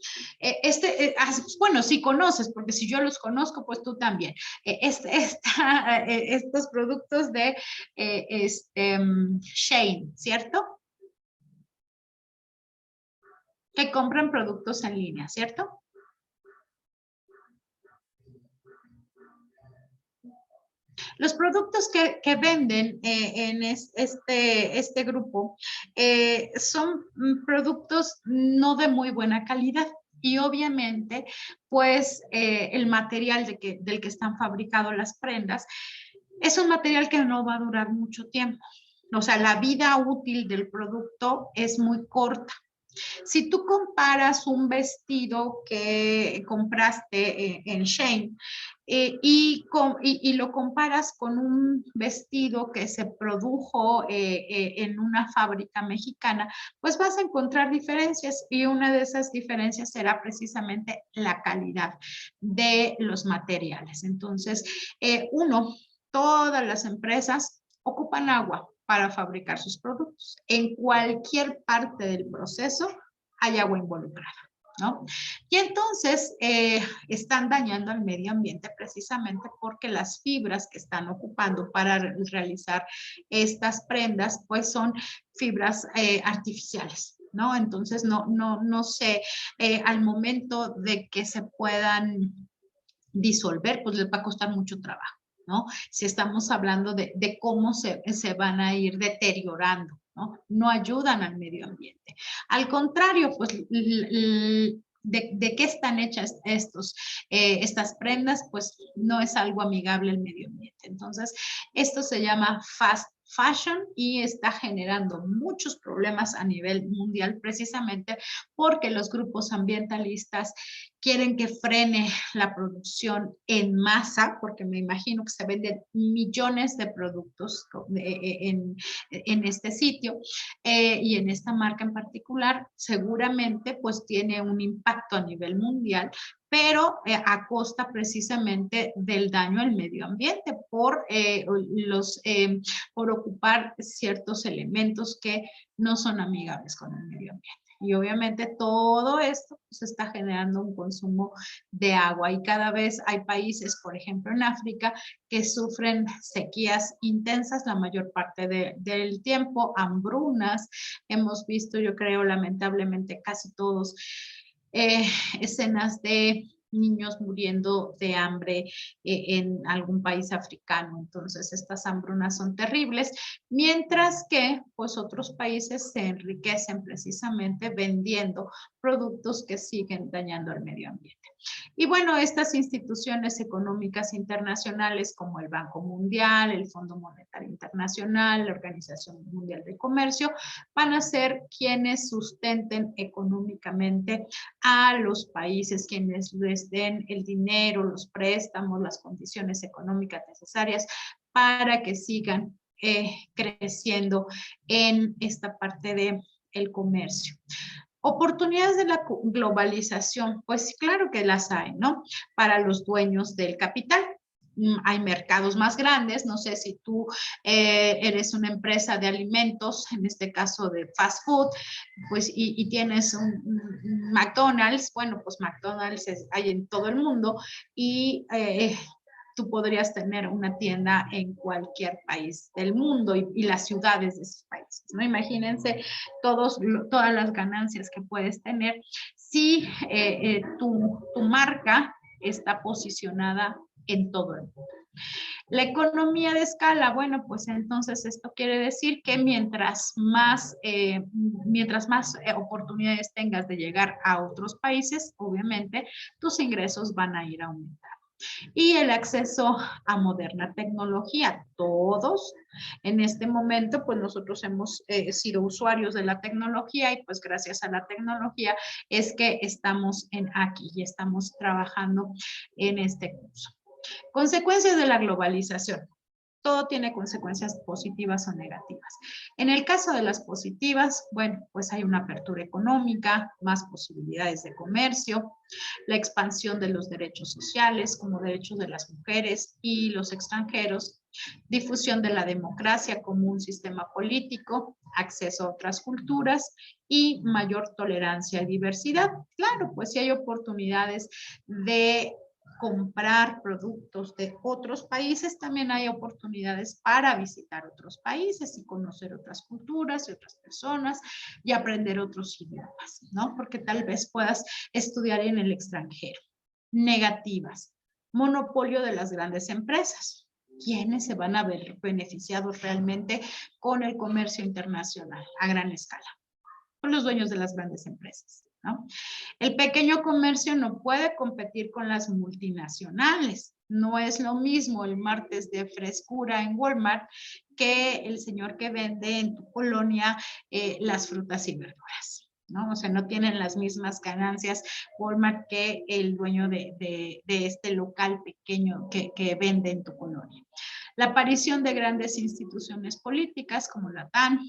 bueno, si conoces, porque si yo los conozco, pues tú también. Estos productos de Shein, ¿cierto? Que compran productos en línea, ¿cierto? Los productos que venden en este grupo son productos no de muy buena calidad y obviamente pues el material del que están fabricados las prendas es un material que no va a durar mucho tiempo. O sea, la vida útil del producto es muy corta. Si tú comparas un vestido que compraste en Shein y lo comparas con un vestido que se produjo en una fábrica mexicana, pues vas a encontrar diferencias y una de esas diferencias será precisamente la calidad de los materiales. Entonces, todas las empresas ocupan agua para fabricar sus productos. En cualquier parte del proceso hay agua involucrada, ¿no? Y entonces están dañando al medio ambiente precisamente porque las fibras que están ocupando para realizar estas prendas, pues son fibras artificiales, ¿no? Entonces no sé, al momento de que se puedan disolver, pues les va a costar mucho trabajo, ¿no? Si estamos hablando de cómo se van a ir deteriorando, ¿no? No ayudan al medio ambiente. Al contrario, pues de qué están hechas estas prendas, pues no es algo amigable al medio ambiente. Entonces, esto se llama fast fashion y está generando muchos problemas a nivel mundial precisamente porque los grupos ambientalistas quieren que frene la producción en masa, porque me imagino que se venden millones de productos en este sitio y en esta marca en particular, seguramente pues tiene un impacto a nivel mundial, pero a costa precisamente del daño al medio ambiente por ocupar ciertos elementos que no son amigables con el medio ambiente. Y obviamente todo esto pues, está generando un consumo de agua y cada vez hay países, por ejemplo en África, que sufren sequías intensas la mayor parte del tiempo, hambrunas. Hemos visto, yo creo, lamentablemente casi todos escenas de niños muriendo de hambre en algún país africano. Entonces, estas hambrunas son terribles, mientras que pues otros países se enriquecen precisamente vendiendo productos que siguen dañando al medio ambiente. Y bueno, estas instituciones económicas internacionales como el Banco Mundial, el Fondo Monetario Internacional, la Organización Mundial del Comercio, van a ser quienes sustenten económicamente a los países, quienes les den el dinero, los préstamos, las condiciones económicas necesarias para que sigan creciendo en esta parte de el comercio. Oportunidades de la globalización, pues claro que las hay, ¿no? Para los dueños del capital. Hay mercados más grandes, no sé si tú eres una empresa de alimentos, en este caso de fast food, pues y tienes un McDonald's, bueno, pues McDonald's hay en todo el mundo y tú podrías tener una tienda en cualquier país del mundo y las ciudades de esos países, ¿no? Imagínense todas las ganancias que puedes tener si tu marca está posicionada en todo el mundo. La economía de escala, bueno, pues entonces esto quiere decir que mientras más oportunidades tengas de llegar a otros países, obviamente tus ingresos van a ir aumentando. Y el acceso a moderna tecnología. Todos en este momento, pues nosotros hemos sido usuarios de la tecnología y pues gracias a la tecnología es que estamos aquí y estamos trabajando en este curso. Consecuencias de la globalización. Todo tiene consecuencias positivas o negativas. En el caso de las positivas, bueno, pues hay una apertura económica, más posibilidades de comercio, la expansión de los derechos sociales como derechos de las mujeres y los extranjeros, difusión de la democracia como un sistema político, acceso a otras culturas y mayor tolerancia y diversidad. Claro, pues sí hay oportunidades de comprar productos de otros países, también hay oportunidades para visitar otros países y conocer otras culturas y otras personas y aprender otros idiomas, ¿no? Porque tal vez puedas estudiar en el extranjero. Negativas. Monopolio de las grandes empresas. ¿Quiénes se van a ver beneficiados realmente con el comercio internacional a gran escala? Pues los dueños de las grandes empresas, ¿no? El pequeño comercio no puede competir con las multinacionales. No es lo mismo el martes de frescura en Walmart que el señor que vende en tu colonia las frutas y verduras, ¿no? O sea, no tienen las mismas ganancias Walmart que el dueño de este local pequeño que vende en tu colonia. La aparición de grandes instituciones políticas como la TAN,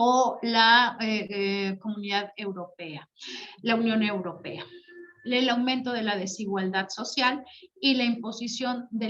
o la Comunidad Europea, la Unión Europea. El aumento de la desigualdad social y la imposición de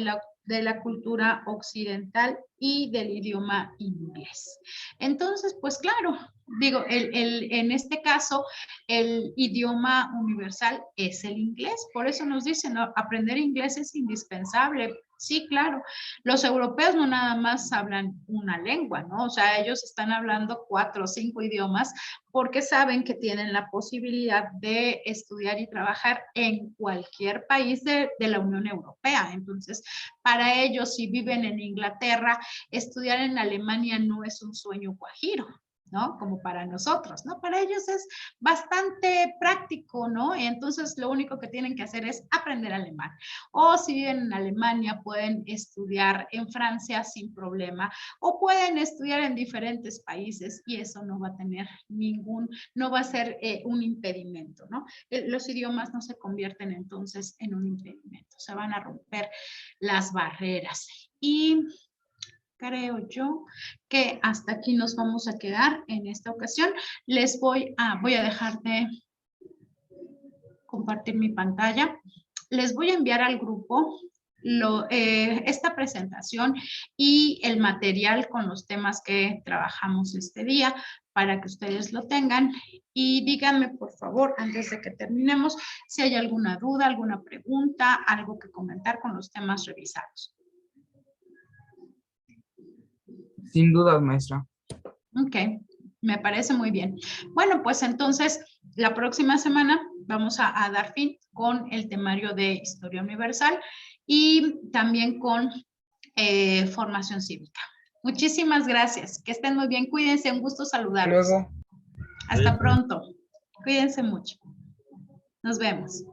la cultura occidental y del idioma inglés. Entonces, pues claro, digo, en este caso, el idioma universal es el inglés. Por eso nos dicen, ¿no? Aprender inglés es indispensable. Sí, claro. Los europeos no nada más hablan una lengua, ¿no? O sea, ellos están hablando 4 o 5 idiomas porque saben que tienen la posibilidad de estudiar y trabajar en cualquier país de la Unión Europea. Entonces, para ellos, si viven en Inglaterra, estudiar en Alemania no es un sueño guajiro, ¿no? Como para nosotros, ¿no? Para ellos es bastante práctico, ¿no? Y entonces lo único que tienen que hacer es aprender alemán. O si viven en Alemania, pueden estudiar en Francia sin problema, o pueden estudiar en diferentes países y eso no va a tener no va a ser un impedimento, ¿no? Los idiomas no se convierten entonces en un impedimento, se van a romper las barreras. Y creo yo que hasta aquí nos vamos a quedar en esta ocasión. Voy a dejar de compartir mi pantalla. Les voy a enviar al grupo esta presentación y el material con los temas que trabajamos este día para que ustedes lo tengan y díganme por favor antes de que terminemos si hay alguna duda, alguna pregunta, algo que comentar con los temas revisados. Sin dudas, maestra. Ok, me parece muy bien. Bueno, pues entonces la próxima semana vamos a dar fin con el temario de Historia Universal y también con formación cívica. Muchísimas gracias. Que estén muy bien. Cuídense. Un gusto saludarlos. Luego. Hasta pronto. Cuídense mucho. Nos vemos.